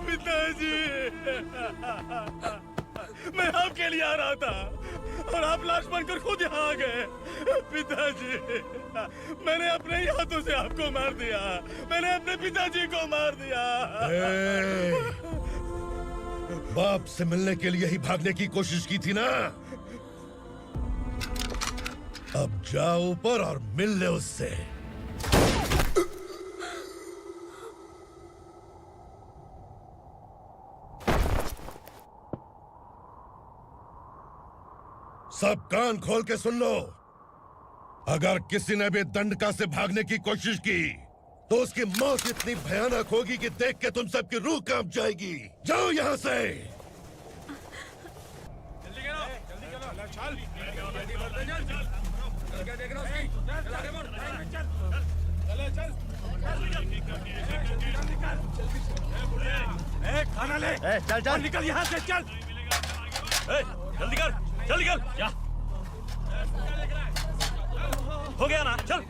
पिताजी, मैं आपके लिए आ रहा था और आप लाश बनकर खुद यहाँ आ गए। पिताजी, मैंने अपने ही हाथों से आपको मार दिया। मैंने अपने पिताजी को मार दिया। बाप से मिलने के लिए ही भागने की कोशिश की थी ना? अब जाओ ऊपर और मिल ले उससे। सब कान खोल के सुन लो। अगर किसी ने भी दंडका से भागने की कोशिश की तो उसकी मौत इतनी भयानक होगी कि देख के तुम सबकी रूह कांप जाएगी। जाओ यहाँ से। खाना ले। चल चल निकल यहाँ से, चल। जल्दी कर, जल्दी कर। क्या हो गया ना? चल।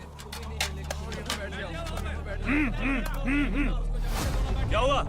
क्या हुआ?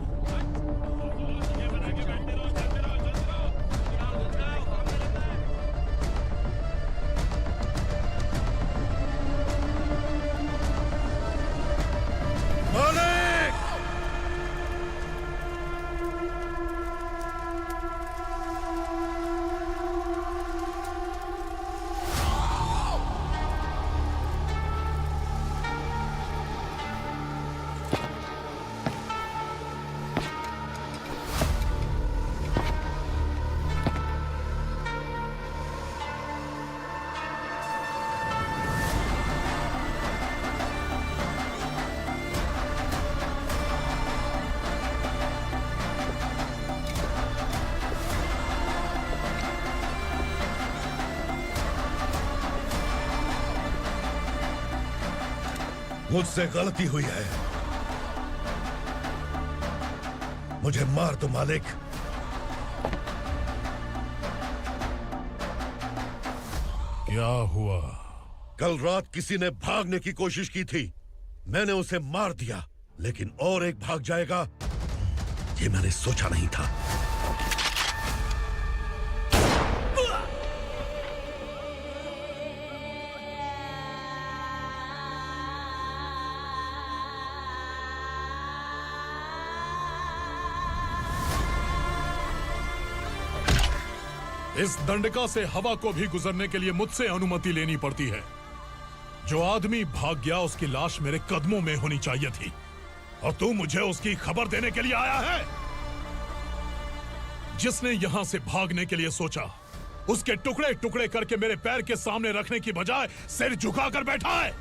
मुझसे गलती हुई है, मुझे मार दो मालिक। क्या हुआ? कल रात किसी ने भागने की कोशिश की थी, मैंने उसे मार दिया, लेकिन और एक भाग जाएगा ये मैंने सोचा नहीं था। इस दंडका से हवा को भी गुजरने के लिए मुझसे अनुमति लेनी पड़ती है। जो आदमी भाग गया उसकी लाश मेरे कदमों में होनी चाहिए थी, और तू मुझे उसकी खबर देने के लिए आया है। जिसने यहां से भागने के लिए सोचा, उसके टुकड़े टुकड़े करके मेरे पैर के सामने रखने की बजाय सिर झुकाकर बैठा है।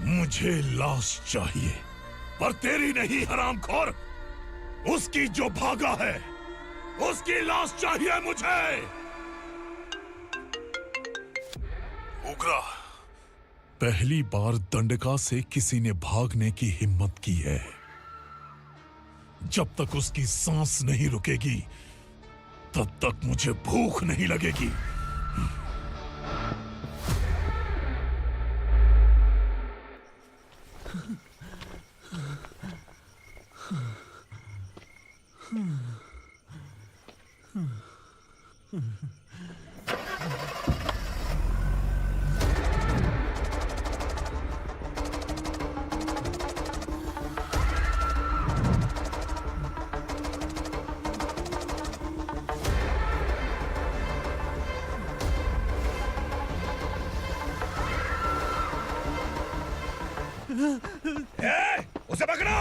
मुझे लाश चाहिए, पर तेरी नहीं हरामखोर, उसकी जो भागा है उसकी लाश चाहिए मुझे। उग्रा, पहली बार दंडका से किसी ने भागने की हिम्मत की है। जब तक उसकी सांस नहीं रुकेगी तब तक मुझे भूख नहीं लगेगी। उसे पकड़ो।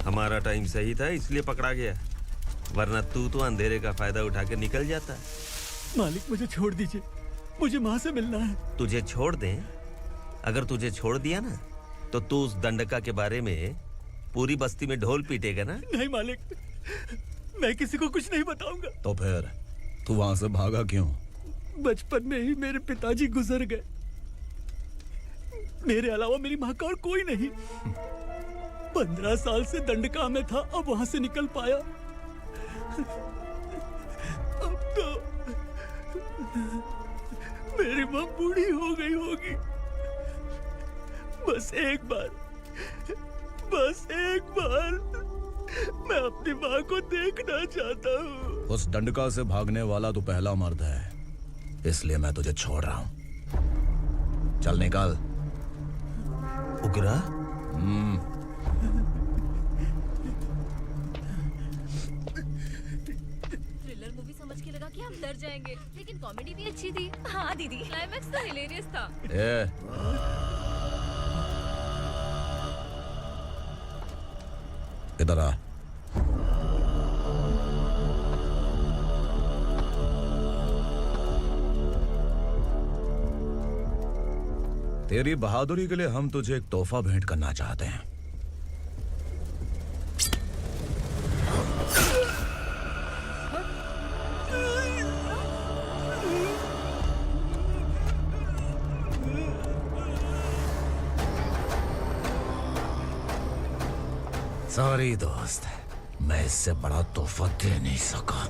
हमारा टाइम सही था इसलिए पकड़ा गया, वरना तू तो अंधेरे का फायदा उठा के निकल जाता। मालिक मुझे छोड़ दीजिए, मुझे माँ से मिलना है। तुझे छोड़ दें? अगर तुझे छोड़ दिया ना तो तू उस दंडका के बारे में पूरी बस्ती में ढोल पीटेगा ना। नहीं मालिक, मैं किसी को कुछ नहीं बताऊंगा। तो फिर तू वहां से भागा क्यों? बचपन में ही मेरे पिताजी गुजर गए, मेरे अलावा मेरी माँ का और कोई नहीं। 15 साल से दंडका में था, अब वहां से निकल पाया। अब तो मेरी माँ बूढ़ी हो गई होगी। बस एक बार मैं अपनी माँ को देखना चाहता हूँ। उस दंडका से भागने वाला तो पहला मर्द है, इसलिए मैं तुझे छोड़ रहा हूँ। चल निकल। उग्रा? थ्रिलर मूवी समझ के लगा कि हम डर जाएंगे, लेकिन कॉमेडी भी अच्छी थी। हाँ दीदी, क्लाइमैक्स तो हिलेरियस था। इधर आ। तेरी बहादुरी के लिए हम तुझे एक तोहफा भेंट करना चाहते हैं। सॉरी दोस्त, मैं इससे बड़ा तोहफा दे नहीं सका।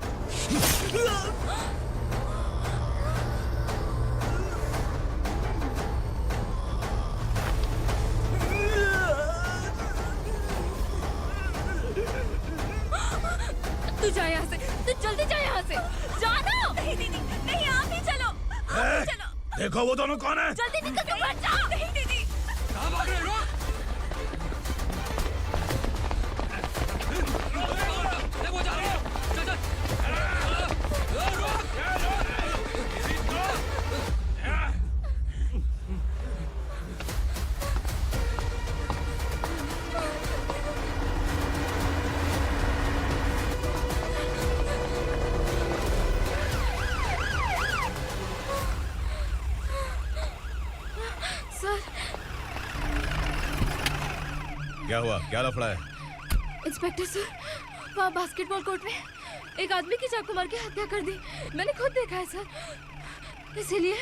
तू जा यहाँ से, तू जल्दी जा यहाँ से। जानो। नहीं दीदी, नहीं आप ही चलो। आप ही चलो। देखो वो दोनों कौन है? जल्दी निकल के मत जाओ। नहीं दीदी। कहाँ भाग रहे हो? सर, क्या हुआ? क्या लफड़ा है? इंस्पेक्टर सर, वहाँ बास्केटबॉल कोर्ट में एक आदमी की चाकू मार के हत्या कर दी। मैंने खुद देखा है सर, इसीलिए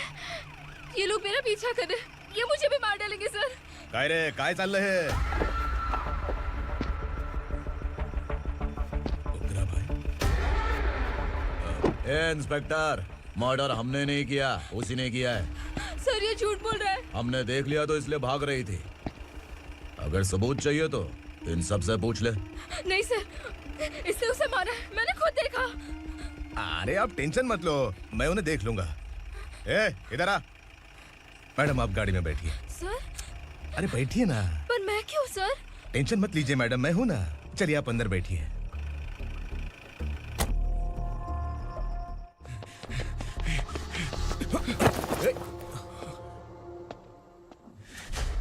ये लोग मेरा पीछा कर रहे हैं। ये मुझे भी मार डालेंगे सर। काय रे, काय चाललंय हे? ए इंस्पेक्टर, मर्डर हमने नहीं किया, उसी ने किया है। सर ये झूठ बोल रहा है। हमने देख लिया तो इसलिए भाग रही थी। अगर सबूत चाहिए तो इन सब से पूछ ले। नहीं सर, इसने उसे मारा है, मैंने खुद देखा। अरे आप टेंशन मत लो, मैं उन्हें देख लूंगा। ए, इधर आ। मैडम आप गाड़ी में बैठिए। सर? अरे बैठिए ना। पर मैं क्यों सर? टेंशन मत लीजिए मैडम, मैं हूं ना। चलिए आप अंदर बैठिए।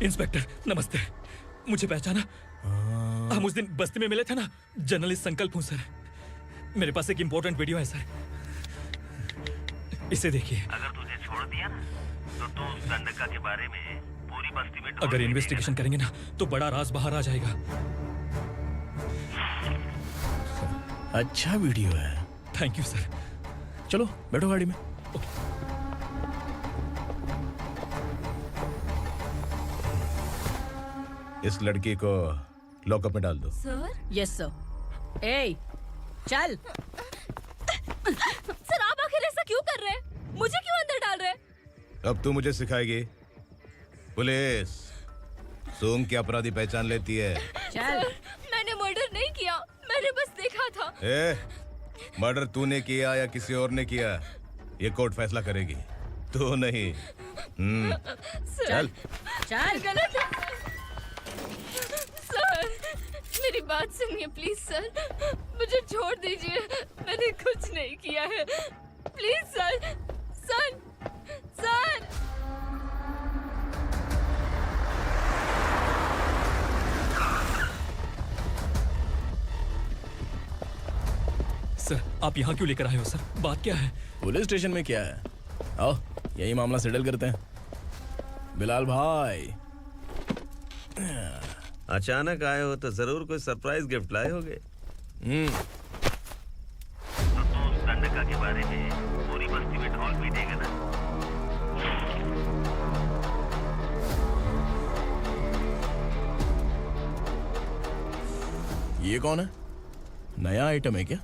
इंस्पेक्टर नमस्ते, मुझे पहचाना? हम उस दिन बस्ती में मिले थे ना, जर्नलिस्ट संकल्प हूँ सर। मेरे पास एक इम्पोर्टेंट वीडियो है सर, इसे देखिए। अगर तुझे छोड़ दिया ना तो तू उस दंडका के बारे में पूरी बस्ती में अगर इन्वेस्टिगेशन करेंगे ना तो बड़ा राज बाहर आ जाएगा। अच्छा वीडियो है। Thank you sir. चलो बैठो गाड़ी में। इस लड़की को लॉकअप में डाल दो। सर? Yes sir. ए, चल। सर आप आखिर ऐसा क्यों कर रहे हैं? मुझे क्यों अंदर डाल रहे? अब तू मुझे सिखाएगी? पुलिस सूंघ के अपराधी पहचान लेती है। सर, मैंने मर्डर नहीं किया, मैंने बस देखा था। मर्डर तूने किया या किसी और ने किया, ये कोर्ट फैसला करेगी, तू नहीं। चल चल। गलत है सर, मेरी बात सुनिए प्लीज सर, मुझे छोड़ दीजिए, मैंने कुछ नहीं किया है, please sir. Sir sir sir, आप यहाँ क्यों लेकर आए हो सर? बात क्या है? पुलिस स्टेशन में क्या है? आओ यही मामला सेटल करते हैं। बिलाल भाई, अचानक आए हो तो जरूर कोई सरप्राइज गिफ्ट लाए होगे। तो दंडका के बारे में पूरी बस्ती में ढोल भी देगा ना। ये कौन है? नया आइटम है क्या?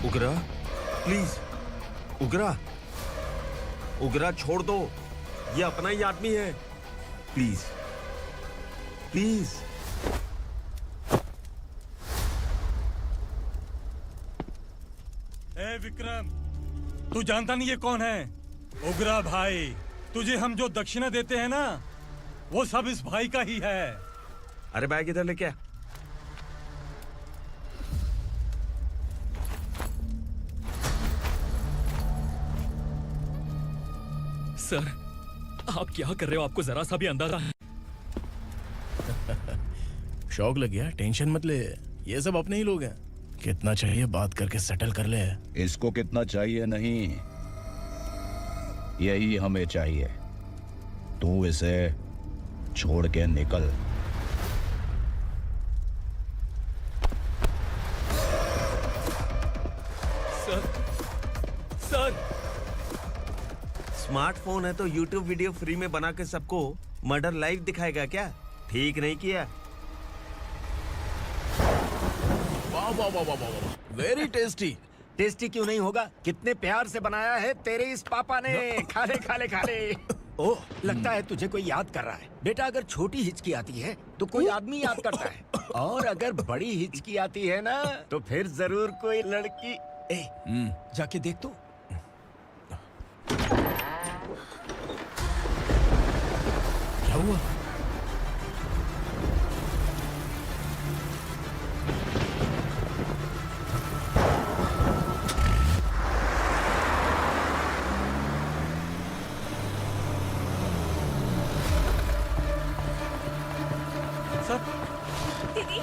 उगरा, प्लीज उगरा, उगरा छोड़ दो, ये अपना ही आदमी है, प्लीज प्लीज। ए विक्रम, तू जानता नहीं ये कौन है? उगरा भाई, तुझे हम जो दक्षिणा देते हैं ना, वो सब इस भाई का ही है। अरे बैग इधर लेके आ। सर, आप क्या कर रहे हो? आपको जरा सा भी अंदाजा है? शौक लग गया? टेंशन मत ले, ये सब अपने ही लोग हैं। कितना चाहिए बात करके सेटल कर ले। इसको कितना चाहिए नहीं, यही हमें चाहिए। तू इसे छोड़ के निकल। सर, सर, स्मार्टफोन है तो YouTube वीडियो फ्री में बना के सबको मर्डर लाइव दिखाएगा क्या? ठीक नहीं किया। वाह वाह वाह वाह वाह, वेरी टेस्टी। टेस्टी क्यों नहीं होगा? कितने प्यार से बनाया है तेरे इस पापा ने। खा ले खा ले खा ले। ओह, लगता है तुझे कोई याद कर रहा है। बेटा, अगर छोटी हिचकी आती है तो कोई आदमी याद करता है, और अगर बड़ी हिचकी आती है ना तो फिर जरूर कोई लड़की। जाके देख तो। क्या हुआ? दीदी,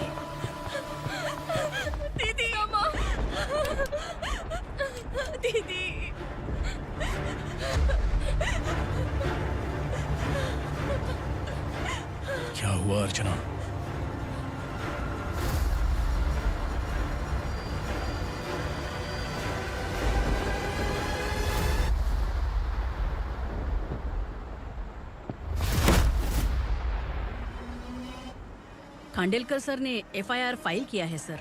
दीदी, अम्मा, दीदी। क्या हुआ अर्चना? खांडेलकर सर ने FIR फाइल किया है सर।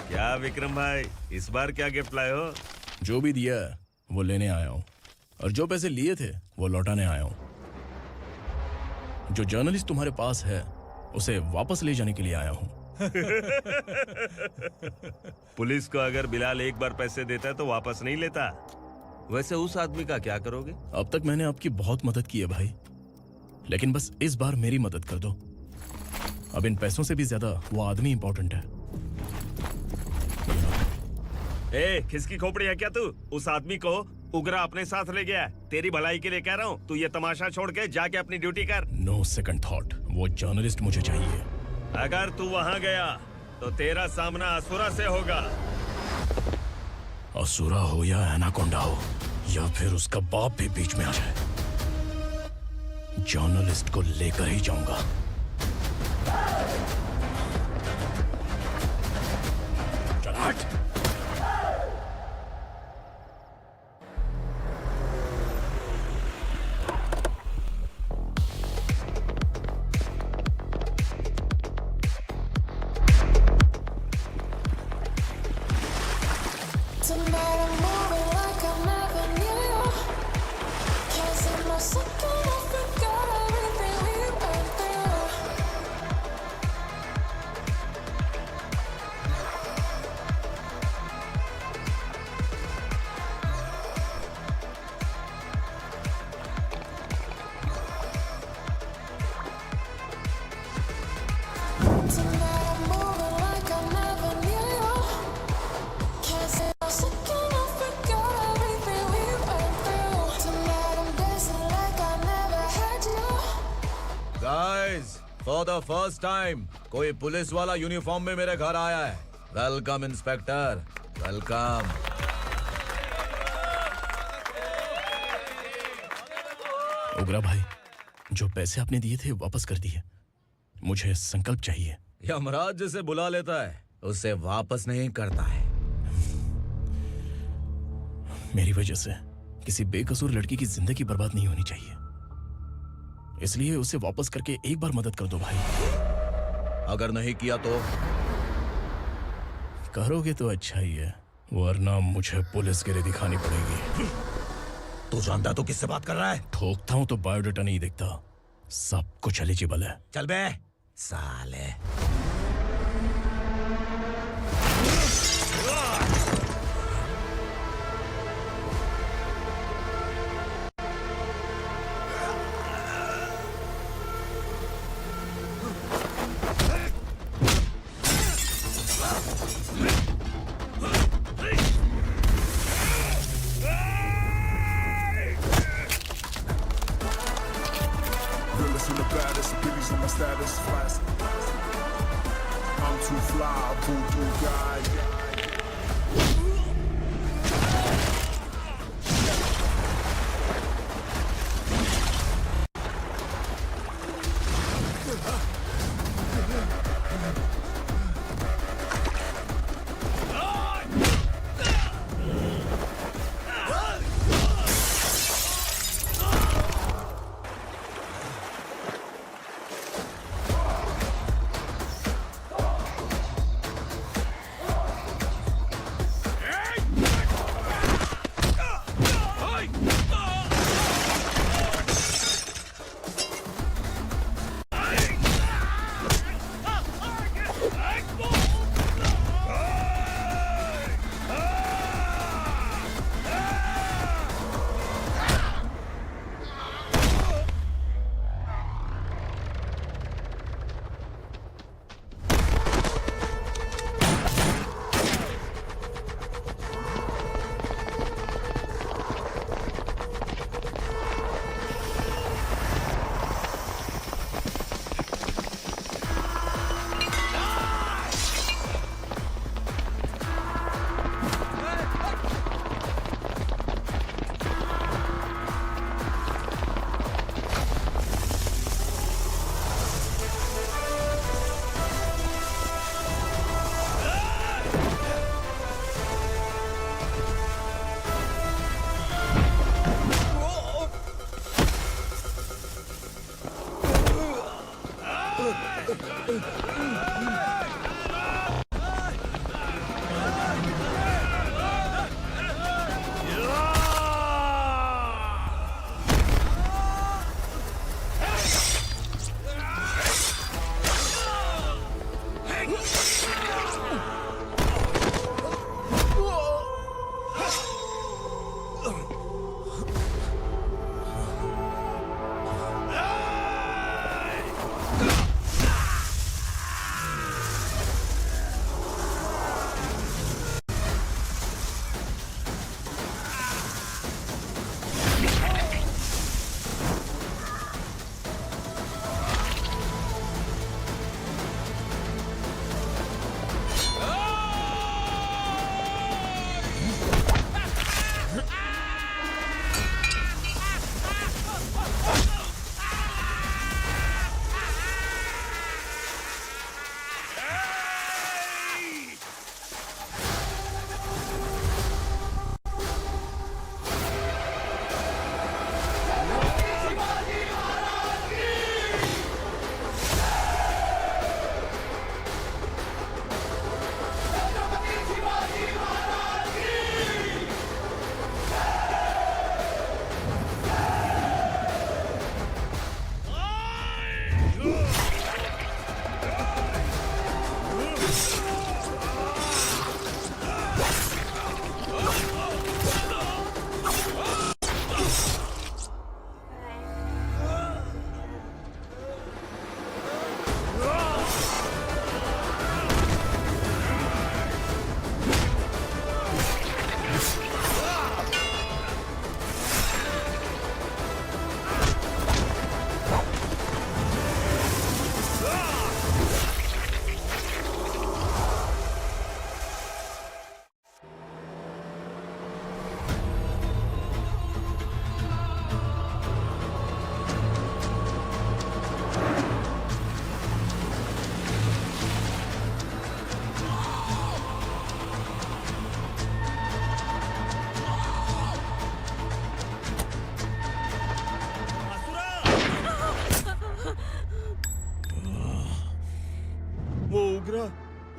क्या विक्रम भाई, इस बार क्या गिफ्ट लाए हो? जो भी दिया है वो लेने आया हूँ, और जो पैसे लिए थे वो लौटाने आया हूँ। जो जर्नलिस्ट तुम्हारे पास है उसे वापस ले जाने के लिए आया हूँ। पुलिस को अगर बिलाल एक बार पैसे देता है तो वापस नहीं लेता। वैसे उस आदमी का क्या करोगे? अब तक मैंने आपकी बहुत मदद की है भाई, लेकिन बस इस बार मेरी मदद कर दो। अब इन पैसों से भी ज्यादा वो आदमी इंपॉर्टेंट है। खिसकी खोपड़ी है क्या तू? उस आदमी को उगरा अपने साथ ले गया। तेरी भलाई के लिए कह रहा हूँ, तू ये तमाशा छोड़ के जाके अपनी ड्यूटी कर। नो सेकंड थॉट, वो जर्नलिस्ट मुझे चाहिए। अगर तू वहाँ गया तो तेरा सामना असुरा से होगा। असुरा हो या एनाकोंडा हो, या फिर उसका बाप भी बीच में आ जाए, जर्नलिस्ट को लेकर ही जाऊंगा। चल हट। फॉर द फर्स्ट टाइम कोई पुलिस वाला यूनिफॉर्म में मेरे घर आया है। Welcome inspector, welcome. उग्रा भाई, जो पैसे आपने दिए थे वापस कर दिए। मुझे संकल्प चाहिए। यमराज जिसे बुला लेता है उसे वापस नहीं करता है। मेरी वजह से किसी बेकसूर लड़की की जिंदगी बर्बाद नहीं होनी चाहिए, इसलिए उसे वापस करके एक बार मदद कर दो भाई। अगर नहीं किया तो? करोगे तो अच्छा ही है, वरना मुझे पुलिसगिरी दिखानी पड़ेगी। तू जानता तो किससे बात कर रहा है? ठोकता हूं तो बायोडाटा नहीं दिखता, सब कुछ एलिजिबल है। चल बे साले। Realest and the baddest, Billy's on my status, fast.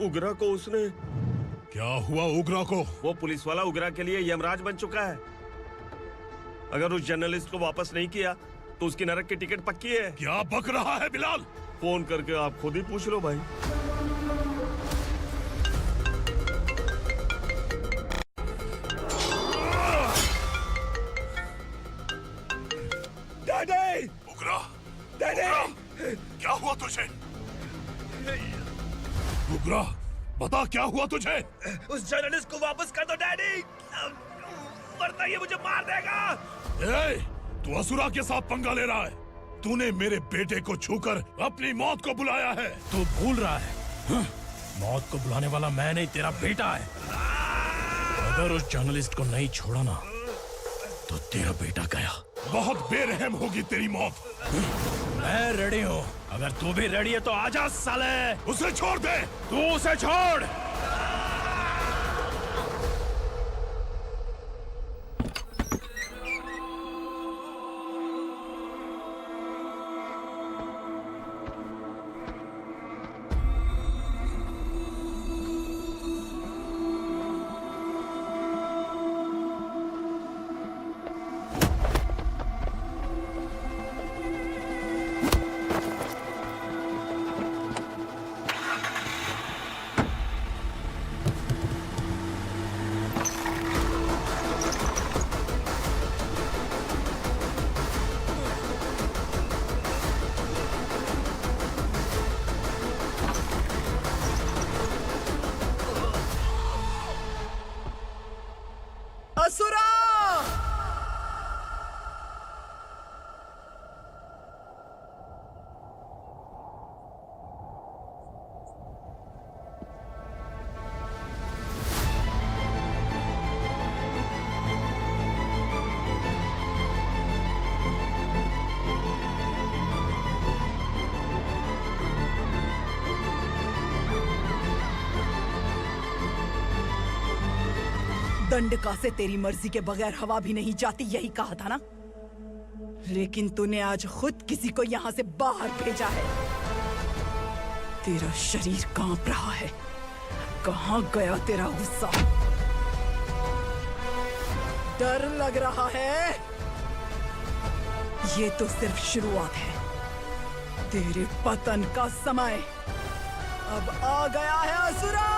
उगरा को उसने। क्या हुआ उगरा को? वो पुलिस वाला उगरा के लिए यमराज बन चुका है। अगर उस जर्नलिस्ट को वापस नहीं किया तो उसकी नरक की टिकट पक्की है। क्या बक रहा है बिलाल? फोन करके आप खुद ही पूछ लो भाई। डैडी! उगरा! डैडी! क्या हुआ तुझे? उगरा, बता क्या हुआ तुझे? उस जर्नलिस्ट को वापस कर दो डैडी, वरना ये मुझे मार देगा। ए, तू असुरा के साथ पंगा ले रहा है। तूने मेरे बेटे को छूकर अपनी मौत को बुलाया है। तू भूल रहा है, हाँ? मौत को बुलाने वाला मैं नहीं, तेरा बेटा है। अगर उस जर्नलिस्ट को नहीं छोड़ा ना तो तेरा बेटा गया। बहुत बेरहम होगी तेरी मौत। मैं रेडी हूँ, अगर तू भी रेडी है तो आजा साले। उसे छोड़ दे। तू उसे छोड़। असुरा! दंडका से तेरी मर्जी के बगैर हवा भी नहीं जाती, यही कहा था ना? लेकिन तूने आज खुद किसी को यहाँ से बाहर भेजा है। तेरा शरीर कांप रहा है। कहाँ गया तेरा गुस्सा? डर लग रहा है? ये तो सिर्फ शुरुआत है। तेरे पतन का समय अब आ गया है असुरा।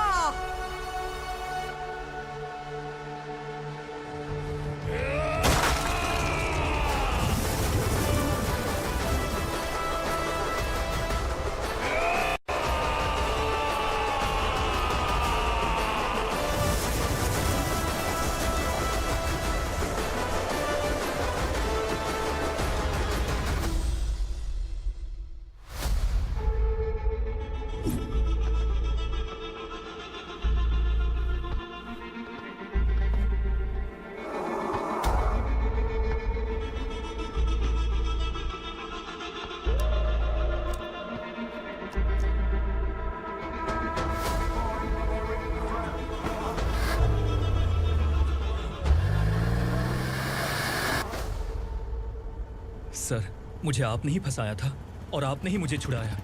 सर, मुझे आपने ही फंसाया था और आपने ही मुझे छुड़ाया।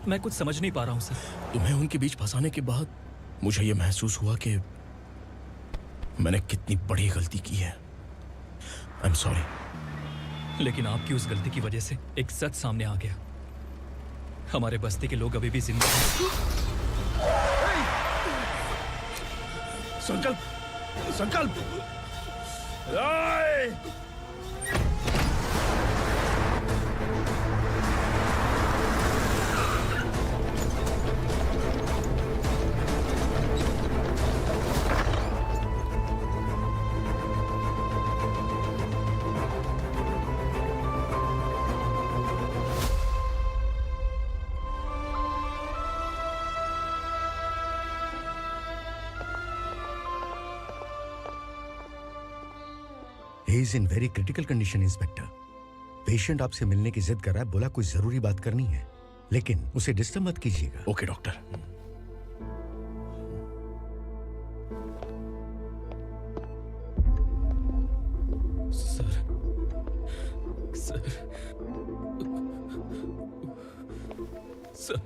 मैं कुछ समझ नहीं पा रहा हूँ सर। तुम्हें उनके बीच फंसाने के बाद मुझे यह महसूस हुआ कि मैंने कितनी बड़ी गलती की है। I am sorry. लेकिन आपकी उस गलती की वजह से एक सच सामने आ गया। हमारे बस्ती के लोग अभी भी जिंदा हैं। संकल्प, संकल्प! He is in very critical condition, inspector. Patient आपसे मिलने की जिद कर रहा है, बोला कोई जरूरी बात करनी है, लेकिन उसे डिस्टर्ब मत कीजिएगा। Okay doctor. Sir, sir, sir,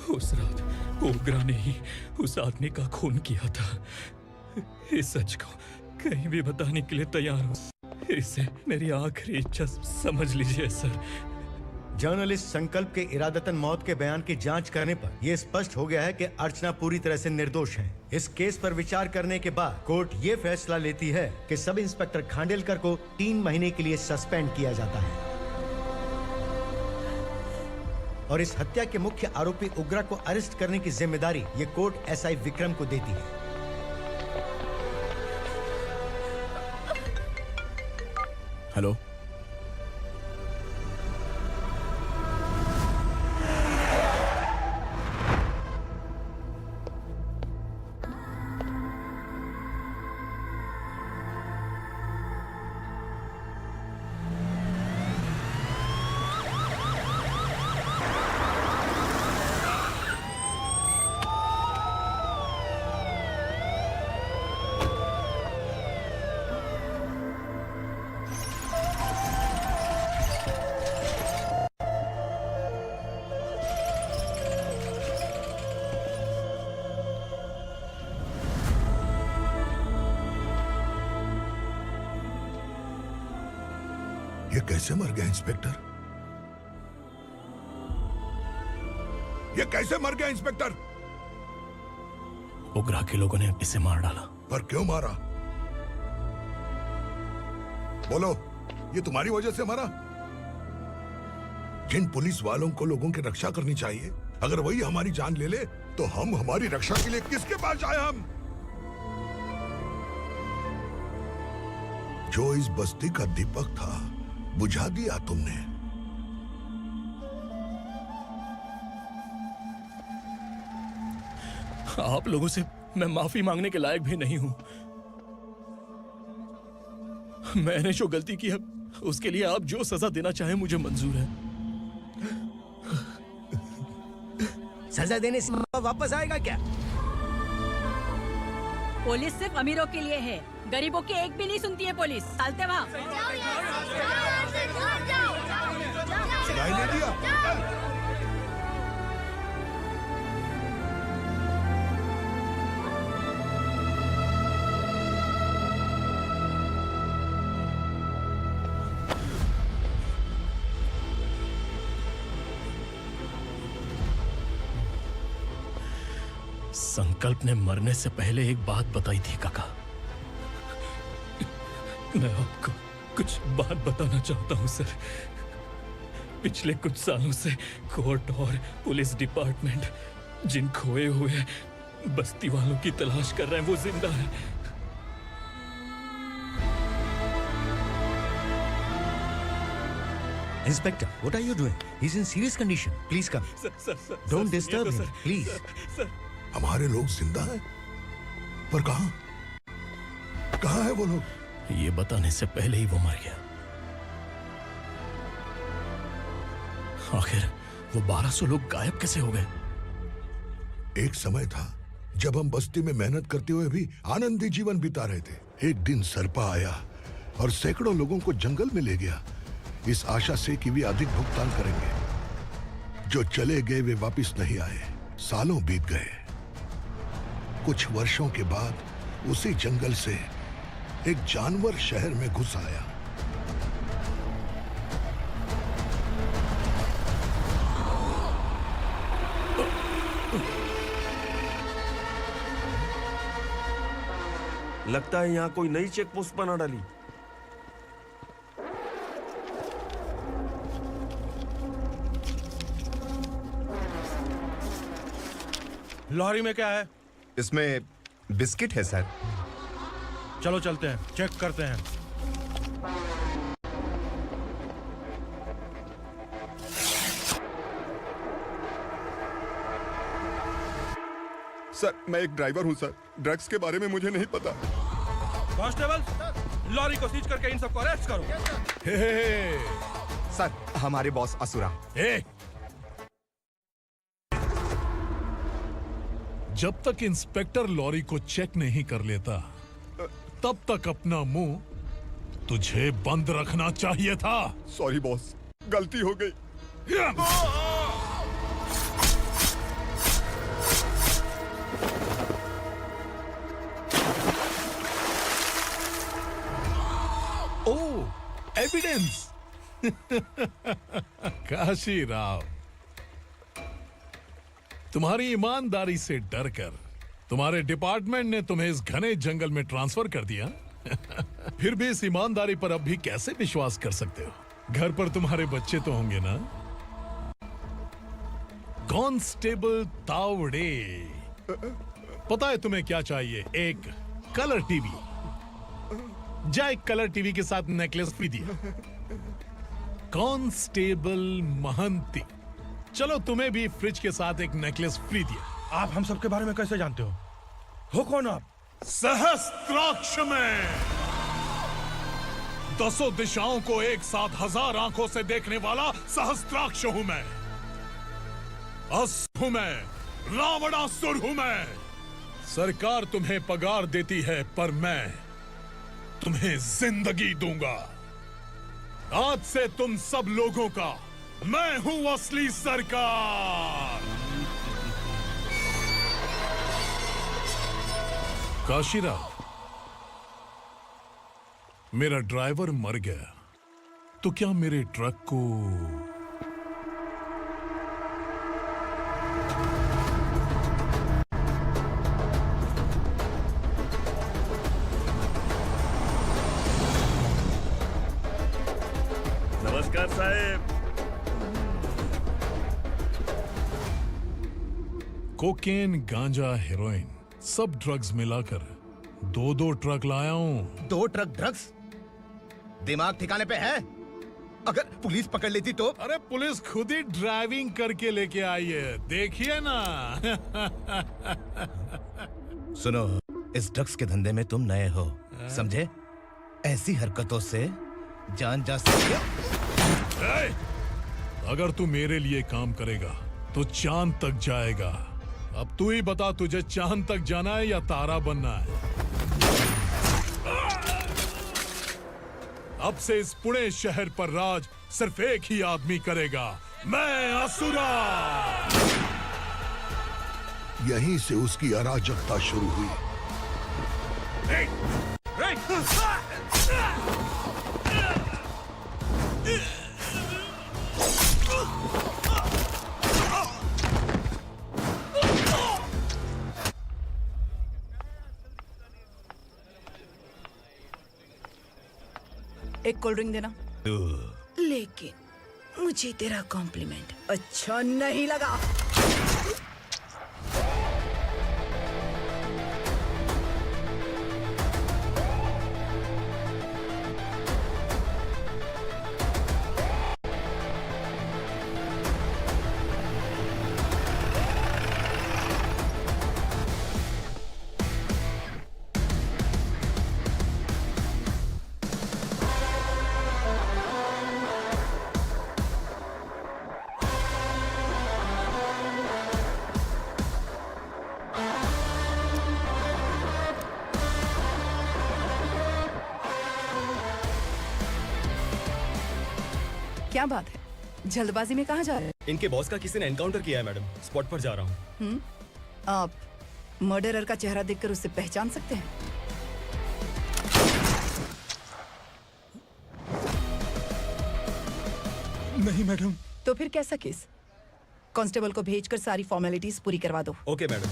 उस रात ओग्रा ने ही उस आदमी का खून किया था। इस सच को कहीं भी बताने के लिए तैयार हूँ। इसे मेरी आखिरी इच्छा समझ लीजिए सर। जर्नलिस्ट संकल्प के इरादतन मौत के बयान की जांच करने पर यह स्पष्ट हो गया है कि अर्चना पूरी तरह से निर्दोष है। इस केस पर विचार करने के बाद कोर्ट ये फैसला लेती है कि सब इंस्पेक्टर खांडेलकर को 3 महीने के लिए सस्पेंड किया जाता है और इस हत्या के मुख्य आरोपी उग्रा को अरेस्ट करने की जिम्मेदारी ये कोर्ट एसआई विक्रम को देती है। हेलो, ये कैसे मर गया इंस्पेक्टर? ये कैसे मर गया इंस्पेक्टर? उग्रा के लोगों ने इसे मार डाला। पर क्यों मारा? बोलो, ये तुम्हारी वजह से मरा? जिन पुलिस वालों को लोगों की रक्षा करनी चाहिए, अगर वही हमारी जान ले ले तो हम हमारी रक्षा के लिए किसके पास जाए? हम जो इस बस्ती का दीपक था बुझा दिया तुमने। आप लोगों से मैं माफी मांगने के लायक भी नहीं हूं। मैंने जो गलती की है उसके लिए आप जो सजा देना चाहे मुझे मंजूर है। सजा देने से वापस आएगा क्या? पुलिस सिर्फ अमीरों के लिए है, गरीबों की एक भी नहीं सुनती है पुलिस। चलते वहाँ। सुनाई नहीं दिया? संकल्प ने मरने से पहले एक बात बताई थी काका। मैं आपको कुछ बात बताना चाहता हूं सर। पिछले कुछ सालों से कोर्ट और पुलिस डिपार्टमेंट जिन खोए हुए बस्ती वालों की तलाश कर रहे हैं वो जिंदा है। Inspector, what are you doing? He's in serious condition. Please come. Don't disturb him, please. हमारे लोग जिंदा हैं? पर कहां? कहां है वो लोग? ये बताने से पहले ही वो मर गया। आखिर वो 1200 लोग गायब कैसे हो गए? एक समय था जब हम बस्ती में मेहनत करते हुए भी आनंदी जीवन बिता रहे थे। एक दिन सरपा आया और सैकड़ों लोगों को जंगल में ले गया, इस आशा से कि वे अधिक भुगतान करेंगे। जो चले गए वे वापस नहीं आए। सालों बीत गए। कुछ वर्षों के बाद उसी जंगल से एक जानवर शहर में घुस आया। लगता है यहाँ कोई नई चेक पोस्ट बना डाली। लॉरी में क्या है? इसमें बिस्किट है सर। चलो चलते हैं, चेक करते हैं। सर मैं एक ड्राइवर हूँ सर, ड्रग्स के बारे में मुझे नहीं पता। कांस्टेबल, लॉरी को सीज करके इन सबको अरेस्ट करो। सर हमारे बॉस असुरा। जब तक इंस्पेक्टर लॉरी को चेक नहीं कर लेता तब तक अपना मुंह तुझे बंद रखना चाहिए था। सॉरी बॉस, गलती हो गई। एविडेंस। काशी राव, तुम्हारी ईमानदारी से डरकर तुम्हारे डिपार्टमेंट ने तुम्हें इस घने जंगल में ट्रांसफर कर दिया। फिर भी इस ईमानदारी पर अब भी कैसे विश्वास कर सकते हो? घर पर तुम्हारे बच्चे तो होंगे ना? कांस्टेबल तावड़े, पता है तुम्हें क्या चाहिए? एक कलर टीवी। जा एक कलर टीवी के साथ नेकलेस फ्री दिया। कांस्टेबल महंती, चलो तुम्हें भी फ्रिज के साथ एक नेकलेस फ्री दिया। आप हम सबके बारे में कैसे जानते हो कौन आप? सहस्त्राक्ष में 10 दिशाओं को एक साथ 1000 आंखों से देखने वाला सहस्त्राक्ष हूं मैं। असुर हूं मैं, रावणासुर हूं मैं। सरकार तुम्हें पगार देती है, पर मैं तुम्हें जिंदगी दूंगा। आज से तुम सब लोगों का मैं हूं असली सरकार। काशीराव, मेरा ड्राइवर मर गया तो क्या मेरे ट्रक को नमस्कार साहब। कोकेन, गांजा, हेरोइन, सब ड्रग्स मिलाकर 2 ट्रक लाया हूं। 2 ट्रक ड्रग्स? दिमाग ठिकाने पे है? अगर पुलिस पकड़ लेती तो? अरे पुलिस खुद ही ड्राइविंग करके लेके आई है, देखिए ना। सुनो, इस ड्रग्स के धंधे में तुम नए हो, समझे? ऐसी हरकतों से जान जा सकती है। अगर तू मेरे लिए काम करेगा तो चांद तक जाएगा। अब तू ही बता, तुझे चांद तक जाना है या तारा बनना है? अब से इस पुणे शहर पर राज सिर्फ एक ही आदमी करेगा, मैं असुरा। यहीं से उसकी अराजकता शुरू हुई। एक कोल्ड ड्रिंक देना। लेकिन मुझे तेरा कॉम्प्लीमेंट अच्छा नहीं लगा। क्या बात है, जल्दबाजी में कहाँ जा रहे हैं? इनके बॉस का किसी ने एनकाउंटर किया है मैडम, स्पॉट पर जा रहा हूँ। आप मर्डरर का चेहरा देखकर उसे पहचान सकते हैं? नहीं मैडम। तो फिर कैसा केस? कांस्टेबल को भेजकर सारी फॉर्मेलिटीज पूरी करवा दो। Okay madam.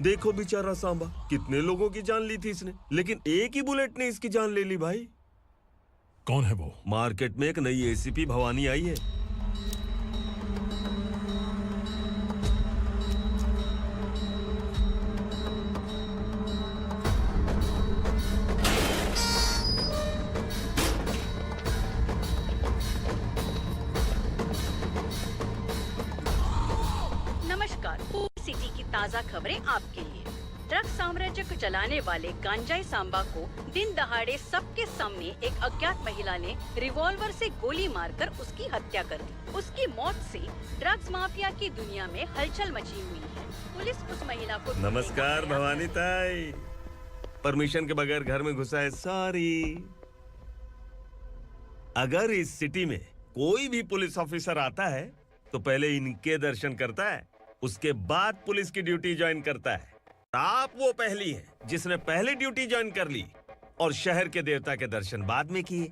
देखो बेचारा सांबा, कितने लोगों की जान ली थी इसने, लेकिन एक ही बुलेट ने इसकी जान ले ली भाई। कौन है वो? मार्केट में एक नई एसीपी भवानी आई है। नमस्कार, सिटी की ताज़ा खबरें आपके लिए। ड्रग साम्राज्य को चलाने वाले गांजाई सांबा को दिन दहाड़े सबके सामने एक अज्ञात महिला ने रिवॉल्वर से गोली मारकर उसकी हत्या कर दी। उसकी मौत से ड्रग्स माफिया की दुनिया में हलचल मची हुई है। पुलिस उस महिला को नमस्कार भवानी ताई, परमिशन के बगैर घर में घुसा है, सॉरी। अगर इस सिटी में कोई भी पुलिस ऑफिसर आता है तो पहले इनके दर्शन करता है, उसके बाद पुलिस की ड्यूटी ज्वाइन करता है। आप वो पहली है जिसने पहले ड्यूटी ज्वाइन कर ली और शहर के देवता के दर्शन बाद में किए।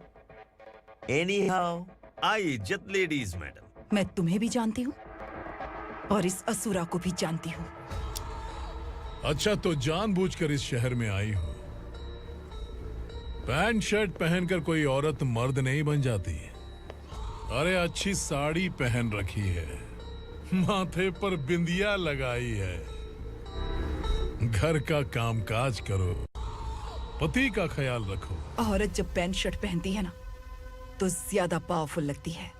एनीहाउ, आई इज्जत लेडीज मैडम। मैं तुम्हें भी जानती हूँ और इस असुरा को भी जानती हूँ। अच्छा, तो जानबूझकर इस शहर में आई हो। पैंट शर्ट पहनकर कोई औरत मर्द नहीं बन जाती। अरे अच्छी साड़ी पहन रखी है, माथे पर बिंदिया लगाई है, घर का कामकाज करो, पति का ख्याल रखो। औरत जब पैंट शर्ट पहनती है ना तो ज्यादा पावरफुल लगती है,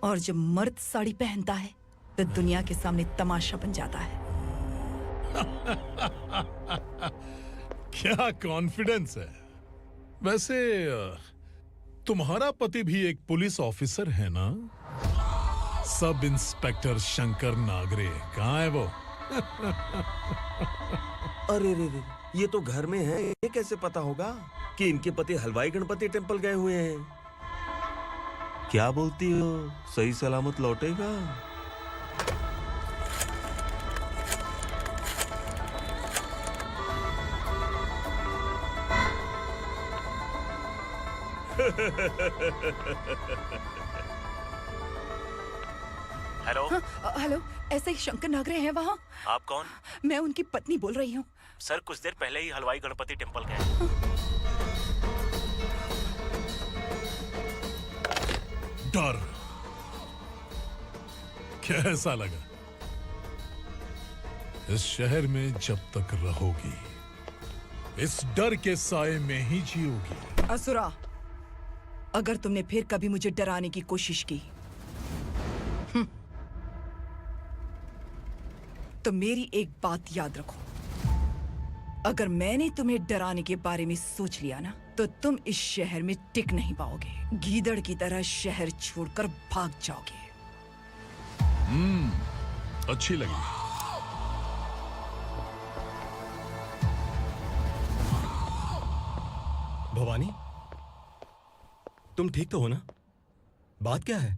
और जब मर्द साड़ी पहनता है तो दुनिया के सामने तमाशा बन जाता है। क्या कॉन्फिडेंस है। वैसे तुम्हारा पति भी एक पुलिस ऑफिसर है ना? सब इंस्पेक्टर शंकर नागरे कहाँ है वो? अरे रे रे, ये तो घर में है। ये कैसे पता होगा कि इनके पति हलवाई गणपति टेम्पल गए हुए हैं? क्या बोलती हो, सही सलामत लौटेगा? हेलो। हेलो, ऐसे ही शंकर नागरे हैं वहाँ? आप कौन? मैं उनकी पत्नी बोल रही हूँ। सर कुछ देर पहले ही हलवाई गणपति टेम्पल गए। डर कैसा लगा? इस शहर में जब तक रहोगी इस डर के साए में ही जियोगी। असुरा, अगर तुमने फिर कभी मुझे डराने की कोशिश की तो मेरी एक बात याद रखो, अगर मैंने तुम्हें डराने के बारे में सोच लिया ना तो तुम इस शहर में टिक नहीं पाओगे। गीदड़ की तरह शहर छोड़कर भाग जाओगे। अच्छी लगी। भवानी, तुम ठीक तो हो ना? बात क्या है?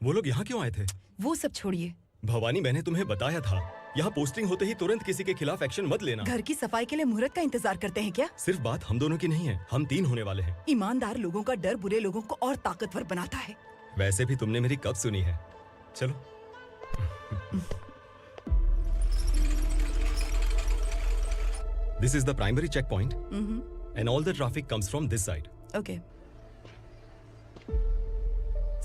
वो लोग यहाँ क्यों आए थे? वो सब छोड़िए। भवानी, मैंने तुम्हें बताया था यहाँ पोस्टिंग होते ही तुरंत किसी के खिलाफ एक्शन मत लेना। घर की सफाई के लिए मुहूर्त का इंतजार करते हैं क्या? सिर्फ बात हम दोनों की नहीं है, हम 3 होने वाले हैं। ईमानदार लोगों का डर बुरे लोगों को और ताकतवर बनाता है। वैसे भी तुमने मेरी कब सुनी है। चलो। This is the primary checkpoint, and all the traffic comes from this side. Okay.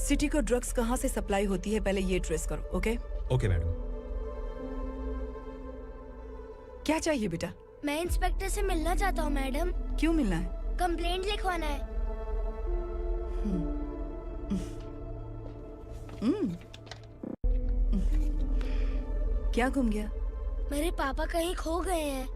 City को ड्रग्स कहाँ से सप्लाई होती है पहले ये ट्रेस करो, ओके? Okay madam. क्या चाहिए बेटा? मैं इंस्पेक्टर से मिलना चाहता हूँ मैडम। क्यों मिलना है? कंप्लेंट लिखवाना है। क्या गुम गया? मेरे पापा कहीं खो गए हैं।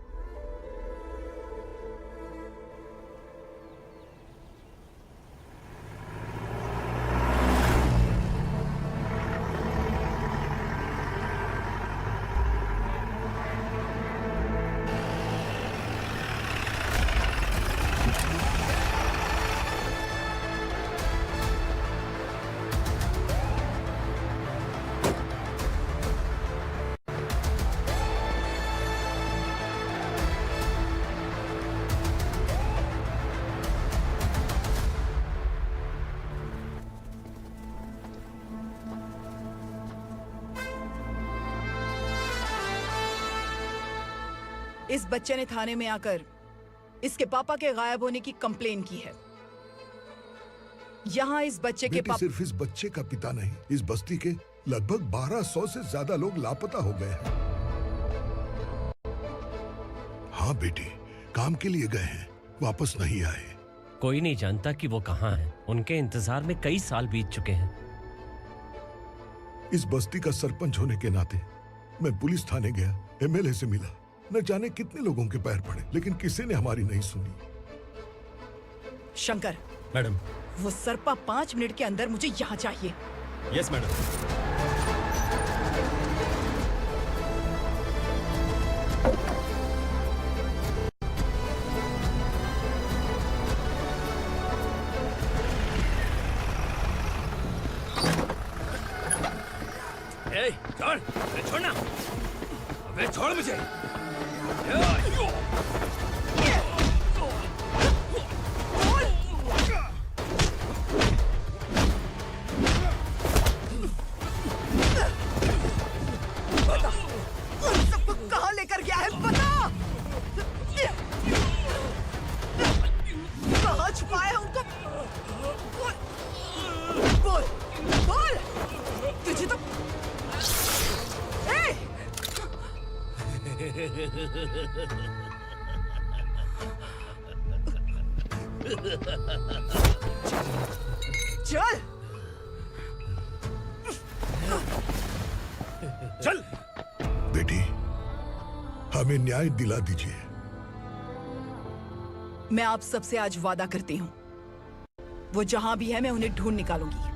इस बच्चे ने थाने में आकर इसके पापा के गायब होने की कंप्लेन की है। यहाँ इस बच्चे के पापा सिर्फ इस बच्चे का पिता नहीं, इस बस्ती के लगभग 1200 से ज्यादा लोग लापता हो गए हैं। हाँ बेटी, काम के लिए गए हैं, वापस नहीं आए। कोई नहीं जानता कि वो कहाँ हैं। उनके इंतजार में कई साल बीत चुके हैं। इस बस्ती का सरपंच होने के नाते मैं पुलिस थाने गया, एमएलए से मिला, न जाने कितने लोगों के पैर पड़े, लेकिन किसी ने हमारी नहीं सुनी। शंकर। मैडम। वो सरपा 5 मिनट के अंदर मुझे यहाँ चाहिए। Yes madam. छोड़, अबे छोड़ना, अबे छोड़ मुझे। कहाँ लेकर गया है बता। कहाँ छुपाया है उनको? बोल बोल, तुझे तो चल चल बेटी, हमें न्याय दिला दीजिए। मैं आप सबसे आज वादा करती हूँ, वो जहां भी है मैं उन्हें ढूंढ निकालूंगी।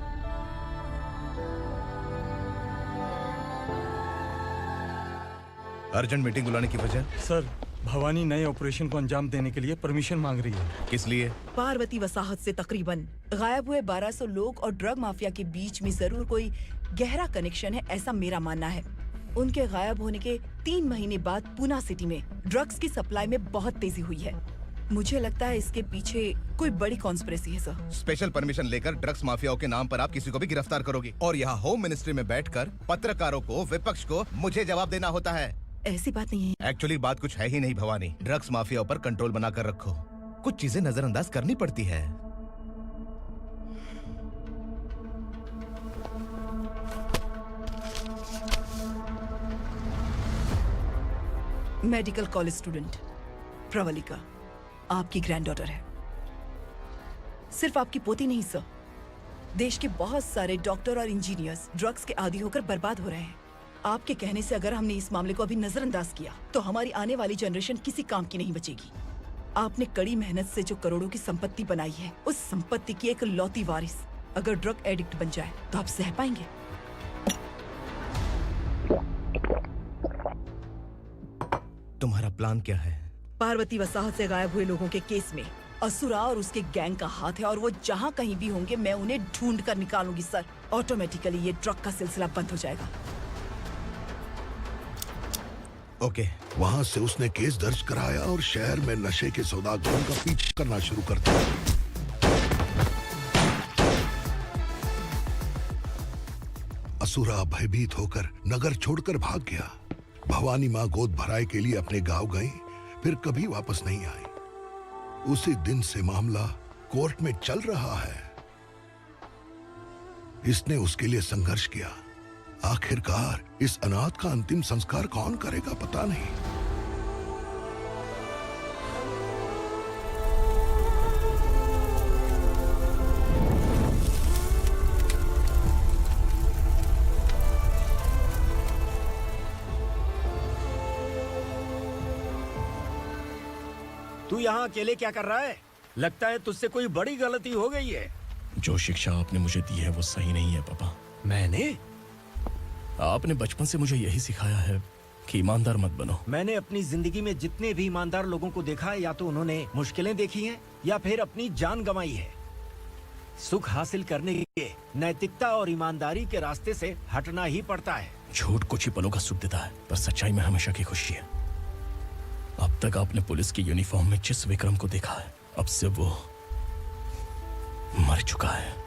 अर्जेंट मीटिंग बुलाने की वजह? सर, भवानी नए ऑपरेशन को अंजाम देने के लिए परमिशन मांग रही है। किस लिए? पार्वती वसाहत से तकरीबन गायब हुए 1200 लोग और ड्रग माफिया के बीच में जरूर कोई गहरा कनेक्शन है, ऐसा मेरा मानना है। उनके गायब होने के 3 महीने बाद पूना सिटी में ड्रग्स की सप्लाई में बहुत तेजी हुई है। मुझे लगता है इसके पीछे कोई बड़ी कॉन्स्पिरेसी है सर। स्पेशल परमिशन लेकर ड्रग्स माफियाओं के नाम पर आप किसी को भी गिरफ्तार करोगे और यहाँ होम मिनिस्ट्री में बैठकर पत्रकारों को, विपक्ष को मुझे जवाब देना होता है। ऐसी बात नहीं है। एक्चुअली बात कुछ है ही नहीं भवानी। ड्रग्स माफियाओं पर कंट्रोल बनाकर रखो, कुछ चीजें नजरअंदाज करनी पड़ती है। मेडिकल कॉलेज स्टूडेंट प्रवलिका आपकी ग्रैंडडॉटर है। सिर्फ आपकी पोती नहीं सर, देश के बहुत सारे डॉक्टर और इंजीनियर्स ड्रग्स के आदी होकर बर्बाद हो रहे हैं। आपके कहने से अगर हमने इस मामले को अभी नजरअंदाज किया तो हमारी आने वाली जनरेशन किसी काम की नहीं बचेगी। आपने कड़ी मेहनत से जो करोड़ों की संपत्ति बनाई है, उस संपत्ति की एक लौती वारिस अगर ड्रग एडिक्ट बन जाए तो आप सह पाएंगे? तुम्हारा प्लान क्या है? पार्वती वसाहत से गायब हुए लोगों के केस में असुरा और उसके गैंग का हाथ है और वो जहाँ कहीं भी होंगे मैं उन्हें ढूंढ कर निकालूंगी सर। ऑटोमेटिकली ये ड्रग का सिलसिला बंद हो जाएगा। ओके। वहाँ से उसने केस दर्ज कराया और शहर में नशे के सौदागरों का पीछा करना शुरू कर दिया। असुरा भयभीत होकर नगर छोड़कर भाग गया। भवानी माँ गोद भराई के लिए अपने गांव गई, फिर कभी वापस नहीं आई। उसी दिन से मामला कोर्ट में चल रहा है। इसने उसके लिए संघर्ष किया। आखिरकार इस अनाथ का अंतिम संस्कार कौन करेगा पता नहीं। तू यहाँ अकेले क्या कर रहा है? लगता है तुझसे कोई बड़ी गलती हो गई है। जो शिक्षा आपने मुझे दी है वो सही नहीं है पापा। मैंने? आपने बचपन से मुझे यही सिखाया है कि ईमानदार मत बनो। मैंने अपनी जिंदगी में जितने भी ईमानदार लोगों को देखा है, या तो उन्होंने मुश्किलें देखी हैं या फिर अपनी जान गंवाई है। सुख हासिल करने के लिए नैतिकता और ईमानदारी के रास्ते से हटना ही पड़ता है। झूठ कुछ ही पलों का सुख देता है, पर सच्चाई में हमेशा की खुशी है। अब तक आपने पुलिस की यूनिफॉर्म में जिस विक्रम को देखा है, अब से वो मर चुका है।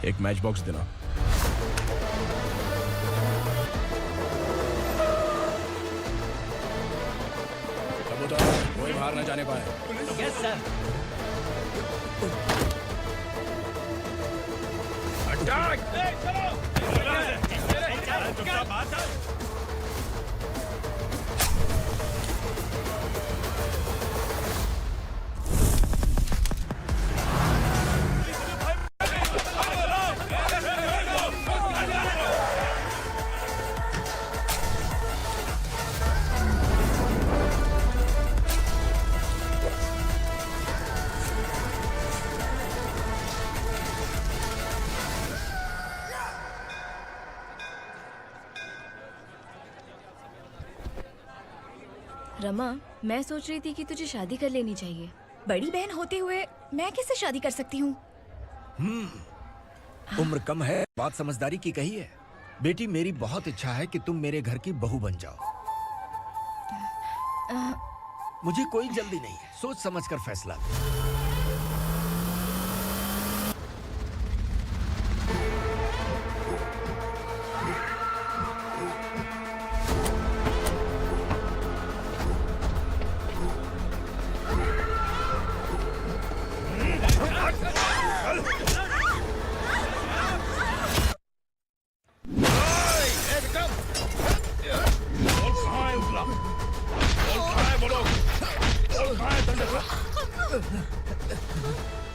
एक मैच बॉक्स देना। कबूतर, कोई बाहर न जाने पाए। Yes sir. अटैक! रमा, मैं सोच रही थी कि तुझे शादी कर लेनी चाहिए। बड़ी बहन होते हुए मैं कैसे शादी कर सकती हूँ? उम्र कम है, बात समझदारी की कही है। बेटी, मेरी बहुत इच्छा है कि तुम मेरे घर की बहू बन जाओ। मुझे कोई जल्दी नहीं है, सोच समझ कर फैसला।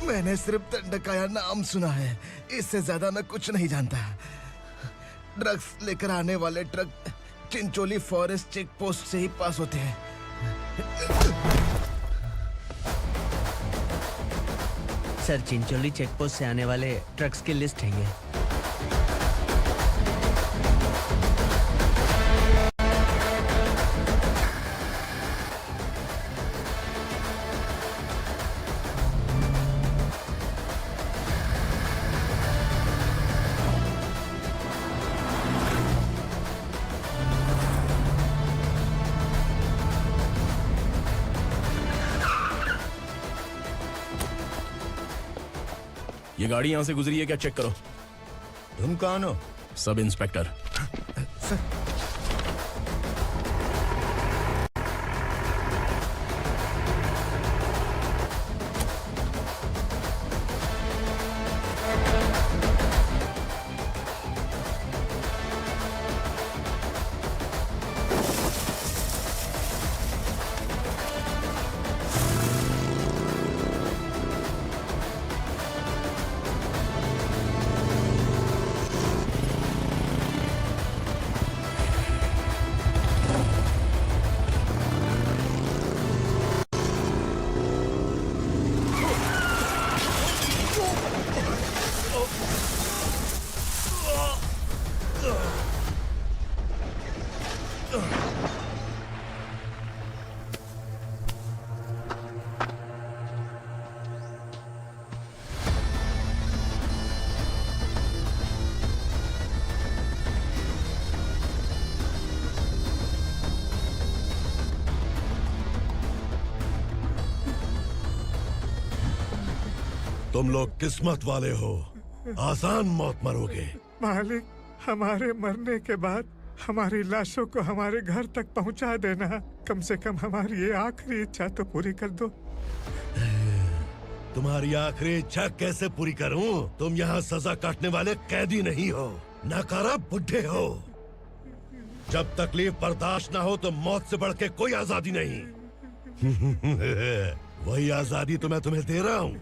मैंने सिर्फ दंडकाया नाम सुना है, इससे ज्यादा मैं कुछ नहीं जानता। ड्रग्स लेकर आने वाले truck Chincholi forest check post से ही पास होते हैं। सर, चिंचोली चेक पोस्ट से आने वाले ट्रक्स की लिस्ट है ये। ये गाड़ी यहाँ से गुजरी है क्या, चेक करो। तुम कौन हो? Sub inspector. तुम लोग किस्मत वाले हो, आसान मौत मरोगे। मालिक, हमारे मरने के बाद हमारी लाशों को हमारे घर तक पहुंचा देना। कम से कम हमारी ये आखिरी इच्छा तो पूरी कर दो। तुम्हारी आखिरी इच्छा कैसे पूरी करूं? तुम यहाँ सजा काटने वाले कैदी नहीं हो, नकारा बुड्ढे हो। जब तकलीफ बर्दाश्त ना हो तो मौत से बढ़ के कोई आजादी नहीं। वही आजादी तो मैं तुम्हें दे रहा हूँ।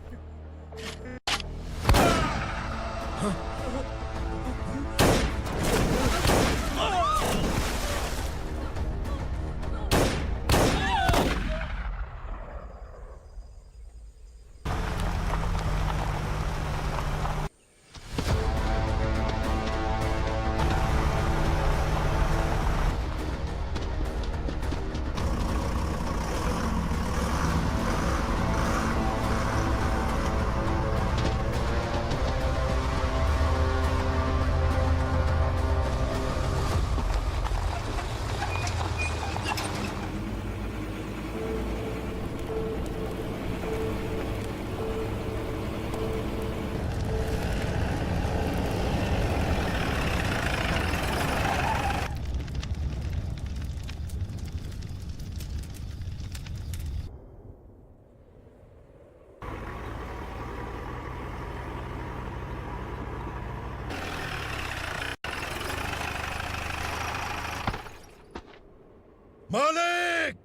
मालिक!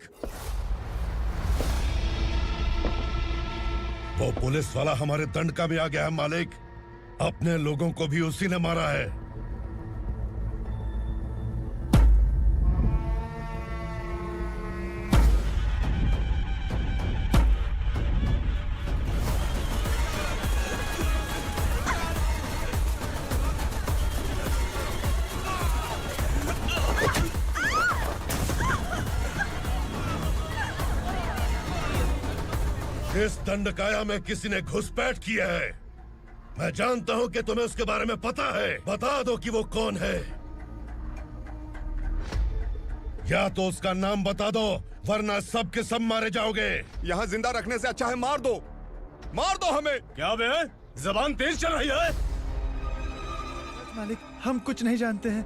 वो पुलिस वाला हमारे दंडका में आ गया है मालिक। अपने लोगों को भी उसी ने मारा है। इस दंडकाया में किसी ने घुसपैठ किया है। मैं जानता हूं कि तुम्हें उसके बारे में पता है। बता दो कि वो कौन है, या तो उसका नाम बता दो, वरना सब के सब मारे जाओगे। यहाँ जिंदा रखने से अच्छा है मार दो हमें। क्या बे, जबान तेज चल रही है? मालिक, हम कुछ नहीं जानते हैं।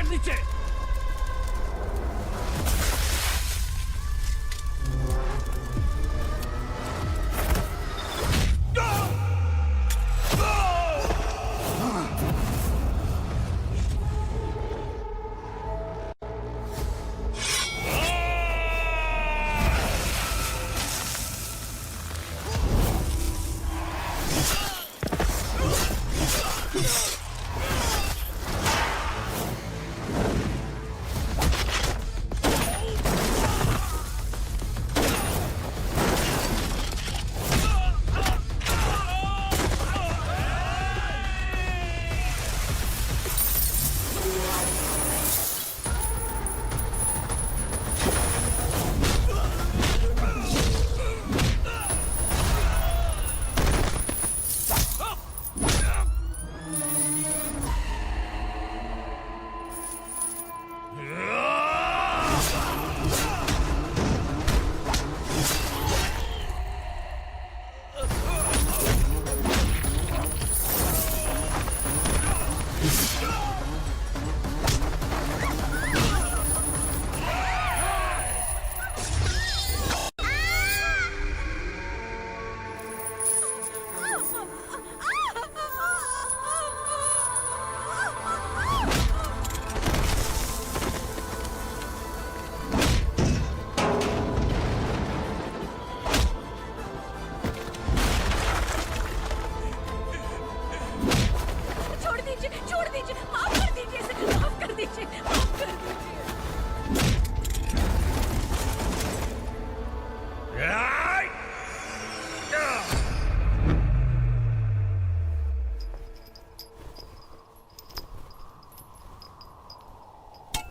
नीचे।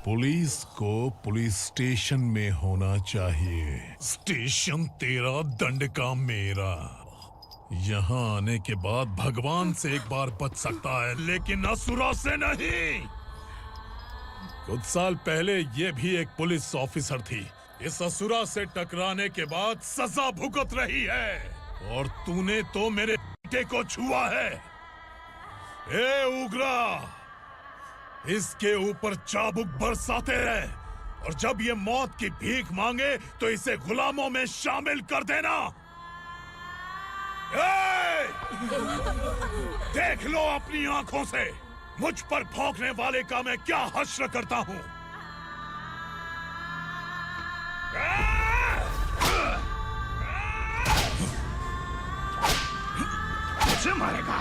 पुलिस को पुलिस स्टेशन में होना चाहिए। स्टेशन तेरा, दंड का मेरा। यहाँ आने के बाद भगवान से एक बार बच सकता है, लेकिन असुरा से नहीं। कुछ साल पहले ये भी एक पुलिस ऑफिसर थी। इस असुरा से टकराने के बाद सजा भुगत रही है, और तूने तो मेरे बेटे को छुआ है। ए उग्रा, इसके ऊपर चाबुक बरसाते रहे, और जब ये मौत की भीख मांगे तो इसे गुलामों में शामिल कर देना। देख लो अपनी आंखों से मुझ पर भौंकने वाले का मैं क्या हश्र करता हूं। मुझे मारेगा।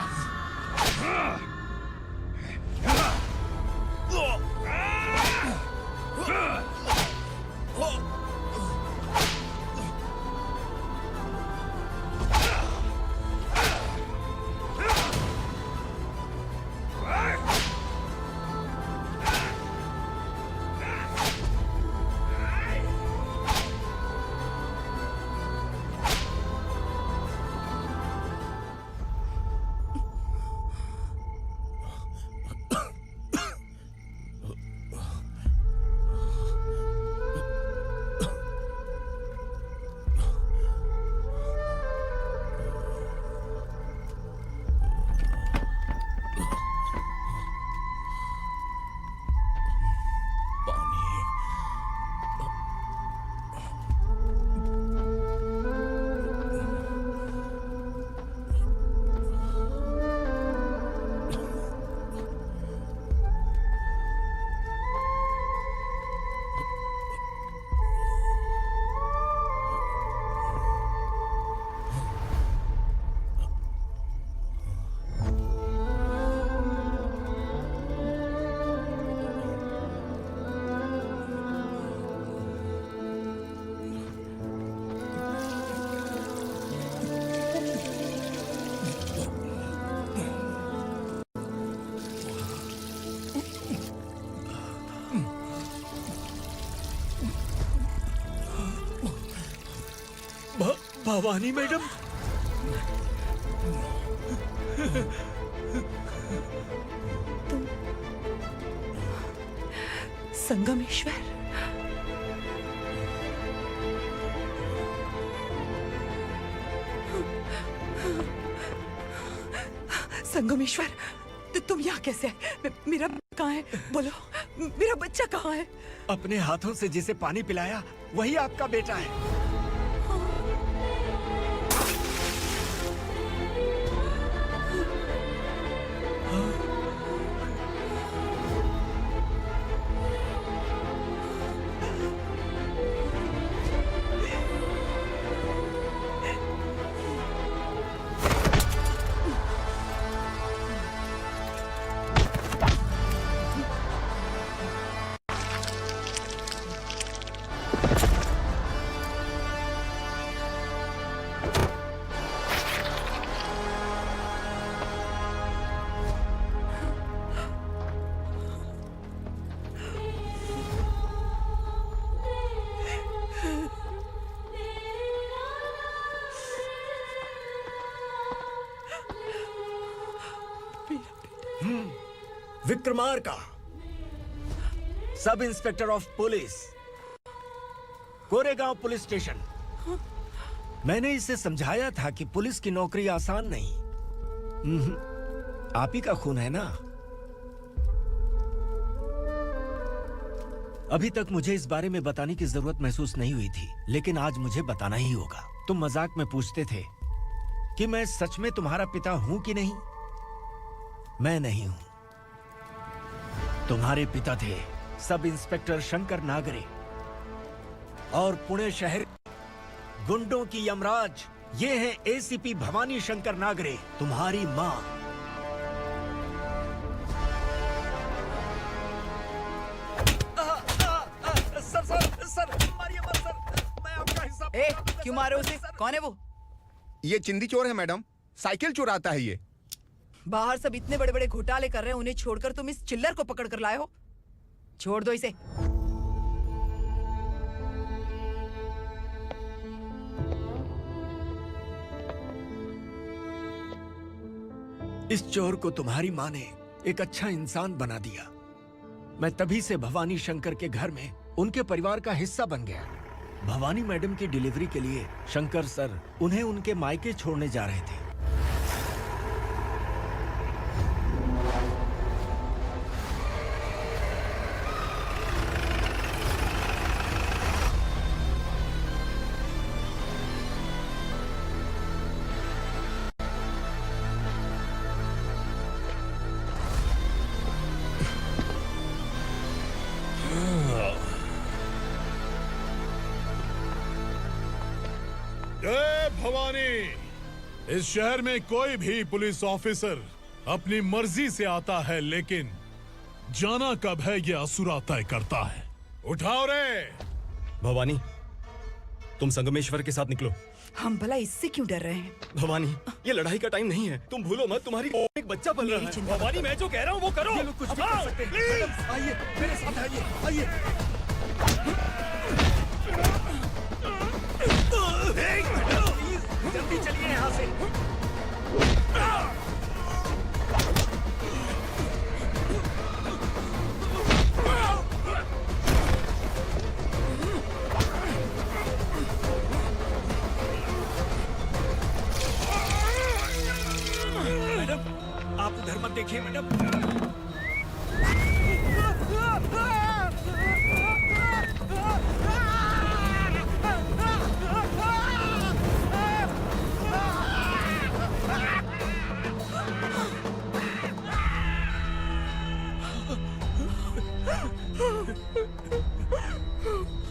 भवानी मैडम। संगमेश्वर, संगमेश्वर, तुम यहाँ कैसे आए? मेरा कहाँ है? बोलो, मेरा बच्चा कहाँ है? अपने हाथों से जिसे पानी पिलाया वही आपका बेटा है। Vikramarka, sub inspector of police, Koregaon police station. मैंने इसे समझाया था कि पुलिस की नौकरी आसान नहीं। आप ही का खून है ना। अभी तक मुझे इस बारे में बताने की जरूरत महसूस नहीं हुई थी, लेकिन आज मुझे बताना ही होगा। तुम मजाक में पूछते थे कि मैं सच में तुम्हारा पिता हूं कि नहीं। मैं नहीं हूं। तुम्हारे पिता थे सब इंस्पेक्टर शंकर नागरे, और पुणे शहर गुंडों की यमराज ये है एसीपी भवानी शंकर नागरे, तुम्हारी मां। सर, मारिए मत सर, मैं आपका हिस्सा। क्यों मारे उसे? कौन है वो? ये चिंदी चोर है मैडम, साइकिल चुराता है ये। बाहर सब इतने बड़े बड़े घोटाले कर रहे हैं, उन्हें छोड़कर तुम इस चिल्लर को पकड़ कर लाए हो। छोड़ दो इसे। इस चोर को तुम्हारी माँ ने एक अच्छा इंसान बना दिया। मैं तभी से भवानी शंकर के घर में उनके परिवार का हिस्सा बन गया। भवानी मैडम की डिलीवरी के लिए शंकर सर उन्हें उनके मायके छोड़ने जा रहे थे। जय भवानी। इस शहर में कोई भी पुलिस ऑफिसर अपनी मर्जी से आता है, लेकिन जाना कब है ये असुरा तय करता है। उठाओ रे। भवानी, तुम संगमेश्वर के साथ निकलो। हम भला इससे क्यों डर रहे हैं? भवानी, ये लड़ाई का टाइम नहीं है। तुम भूलो मत, तुम्हारी एक बच्चा पल रहा है। भवानी, मैं जो कह रहा हूँ वो करो। ये लोग कुछ भी कर सकते हैं। मैडम, आइए मेरे साथ आइए, आइए। जल्दी चलिए यहाँ से। मैडम, आप उधर मत देखिए मैडम।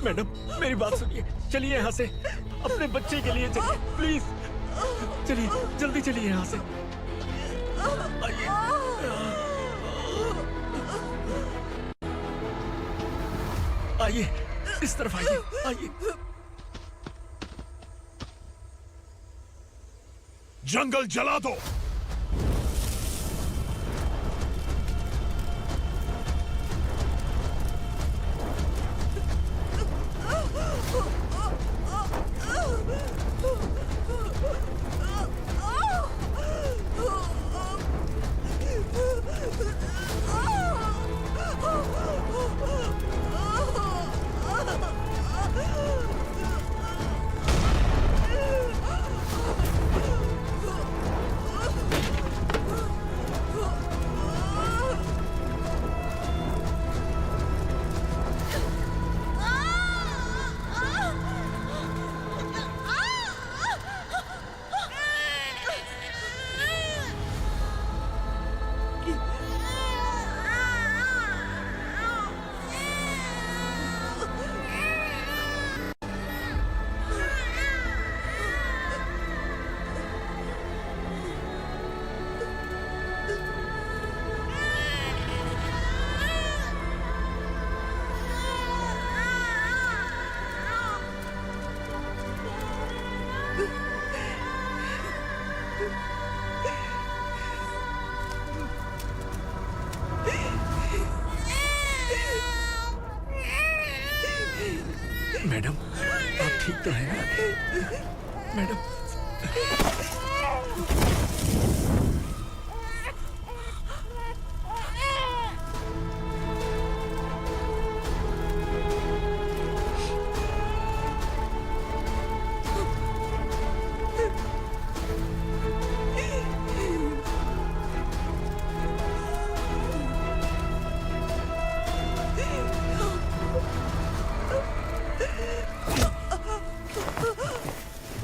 मैडम, मेरी बात सुनिए। चलिए यहाँ से, अपने बच्चे के लिए चलिए, प्लीज। चलिए, जल्दी चलिए यहाँ से। आइए, इस तरफ आइए, आइए। जंगल जला दो। ठीक तो है ना मैडम?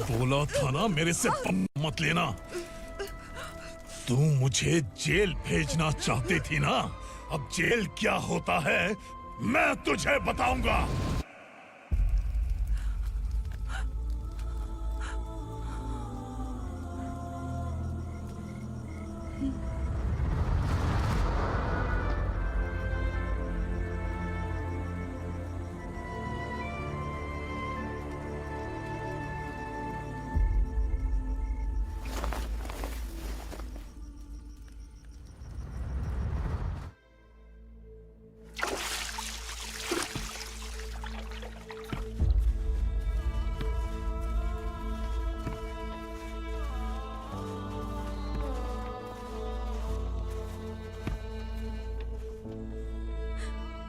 बोला था ना मेरे से मत लेना। तू मुझे जेल भेजना चाहती थी ना, अब जेल क्या होता है मैं तुझे बताऊंगा।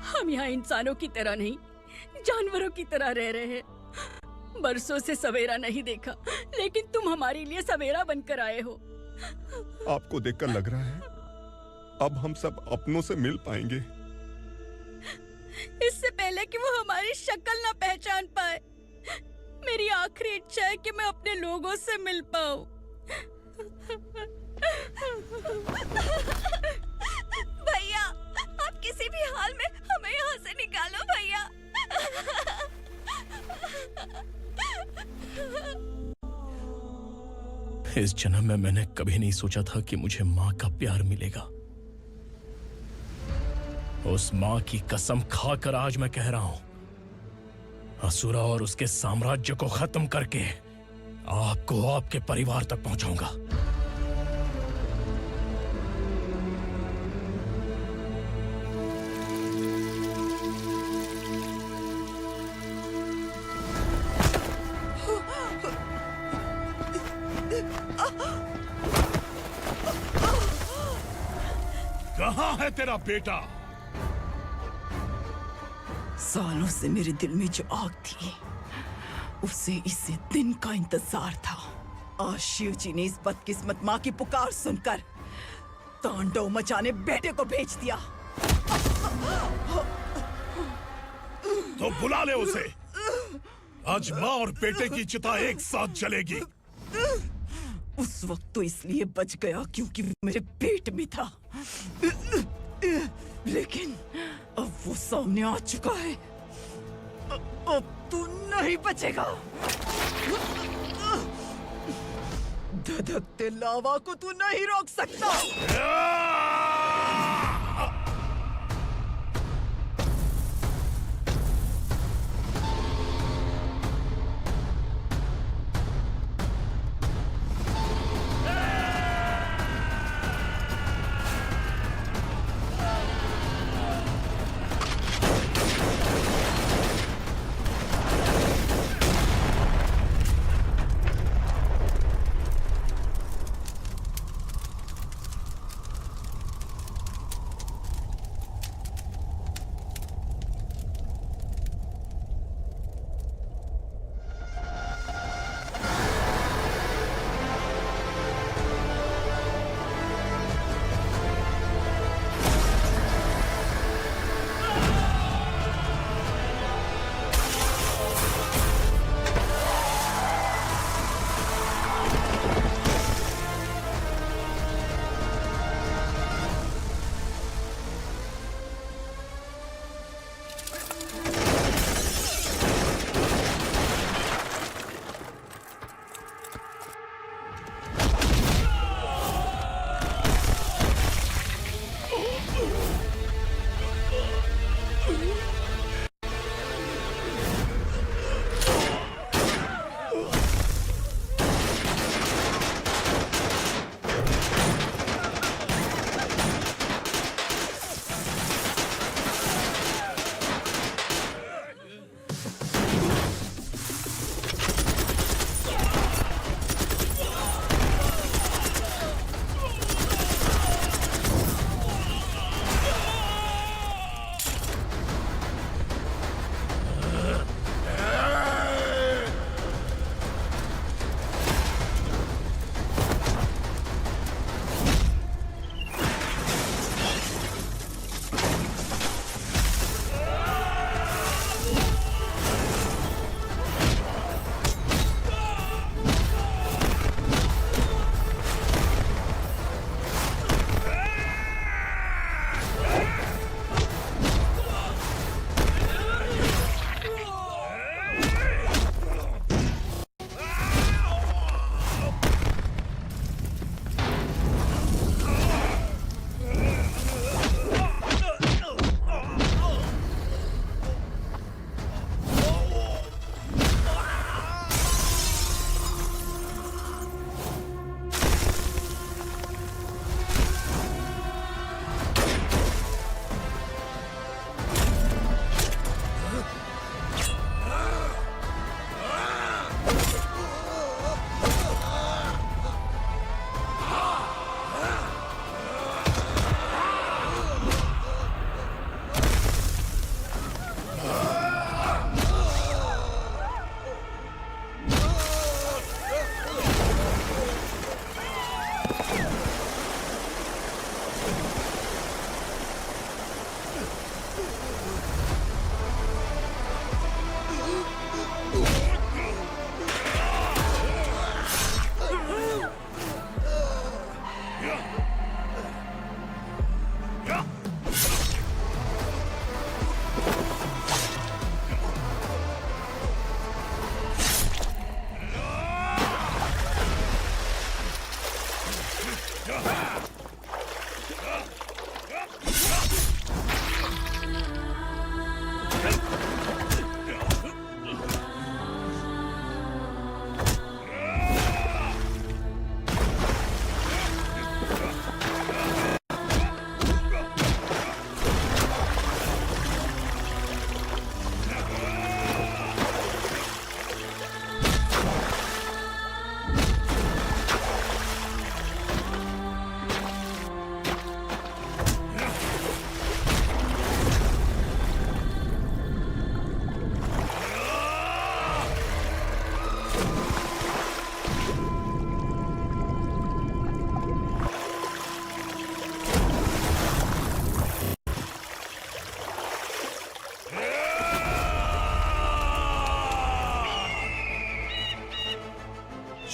हम यहाँ इंसानों की तरह नहीं, जानवरों की तरह रह रहे हैं। बरसों से सवेरा नहीं देखा, लेकिन तुम हमारे लिए सवेरा बनकर आए हो। आपको देखकर लग रहा है अब हम सब अपनों से मिल पाएंगे। इससे पहले कि वो हमारी शक्ल ना पहचान पाए, मेरी आखिरी इच्छा है कि मैं अपने लोगों से मिल पाऊं। भैया, आप किसी भी हाल में हमें यहाँ से निकालो भैया। इस जन्म में मैंने कभी नहीं सोचा था कि मुझे माँ का प्यार मिलेगा। उस माँ की कसम खाकर आज मैं कह रहा हूं, असुरा और उसके साम्राज्य को खत्म करके आपको आपके परिवार तक पहुंचाऊंगा। कहाँ है तेरा बेटा? सालों से मेरे दिल में जो आग थी, उसे इस दिन का इंतजार था। आज शिव जी ने इस बदकिस्मत माँ की पुकार सुनकर तांडव मचाने बेटे को भेज दिया। तो बुला ले उसे। आज माँ और बेटे की चिता एक साथ जलेगी। उस वक्त तो इसलिए बच गया क्योंकि वो मेरे पेट में था, लेकिन अब वो सामने आ चुका है। अब तू नहीं बचेगा। धधकते लावा को तू नहीं रोक सकता।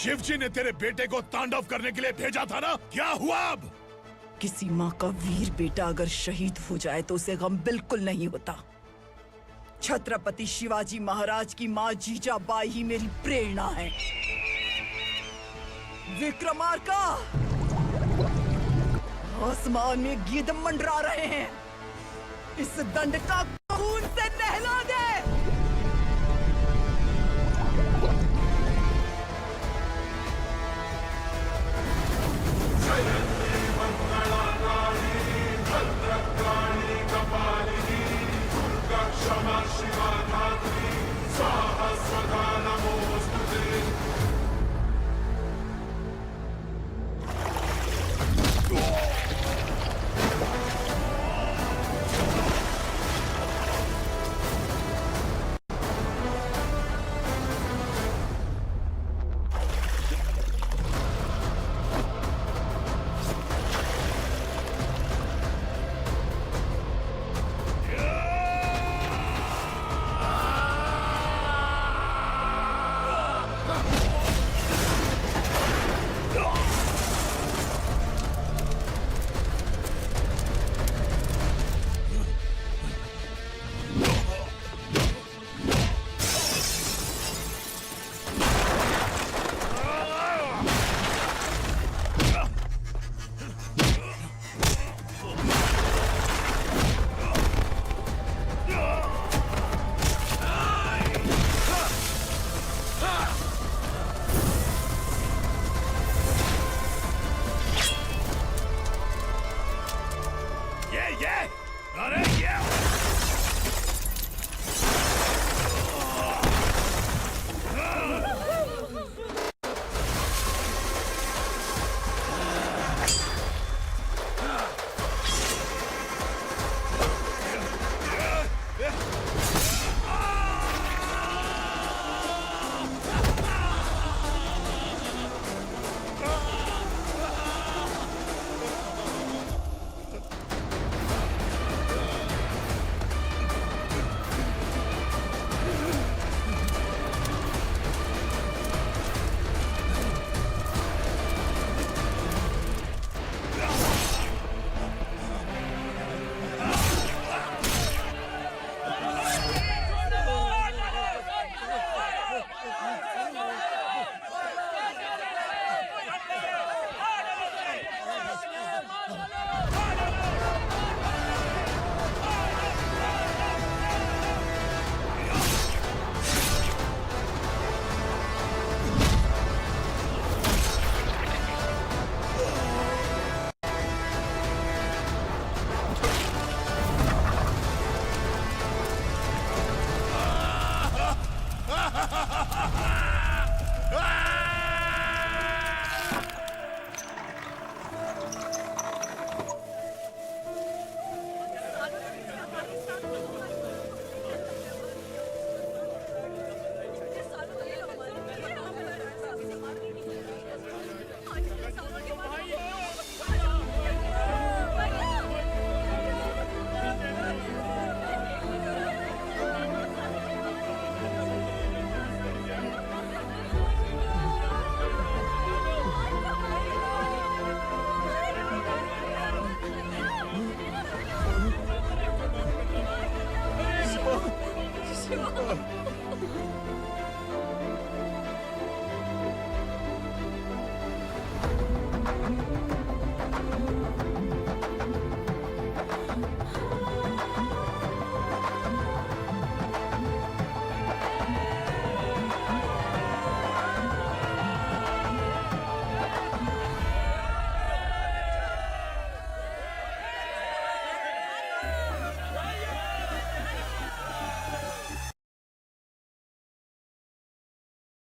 शिवजी ने तेरे बेटे को तांडव करने के लिए भेजा था ना, क्या हुआ अब? किसी माँ का वीर बेटा अगर शहीद हो जाए तो उसे गम बिल्कुल नहीं होता। छत्रपति शिवाजी महाराज की माँ जीजाबाई ही मेरी प्रेरणा है। विक्रमार्का, आसमान में गीत मंडरा रहे हैं। इस दंड का खून से नहला दे।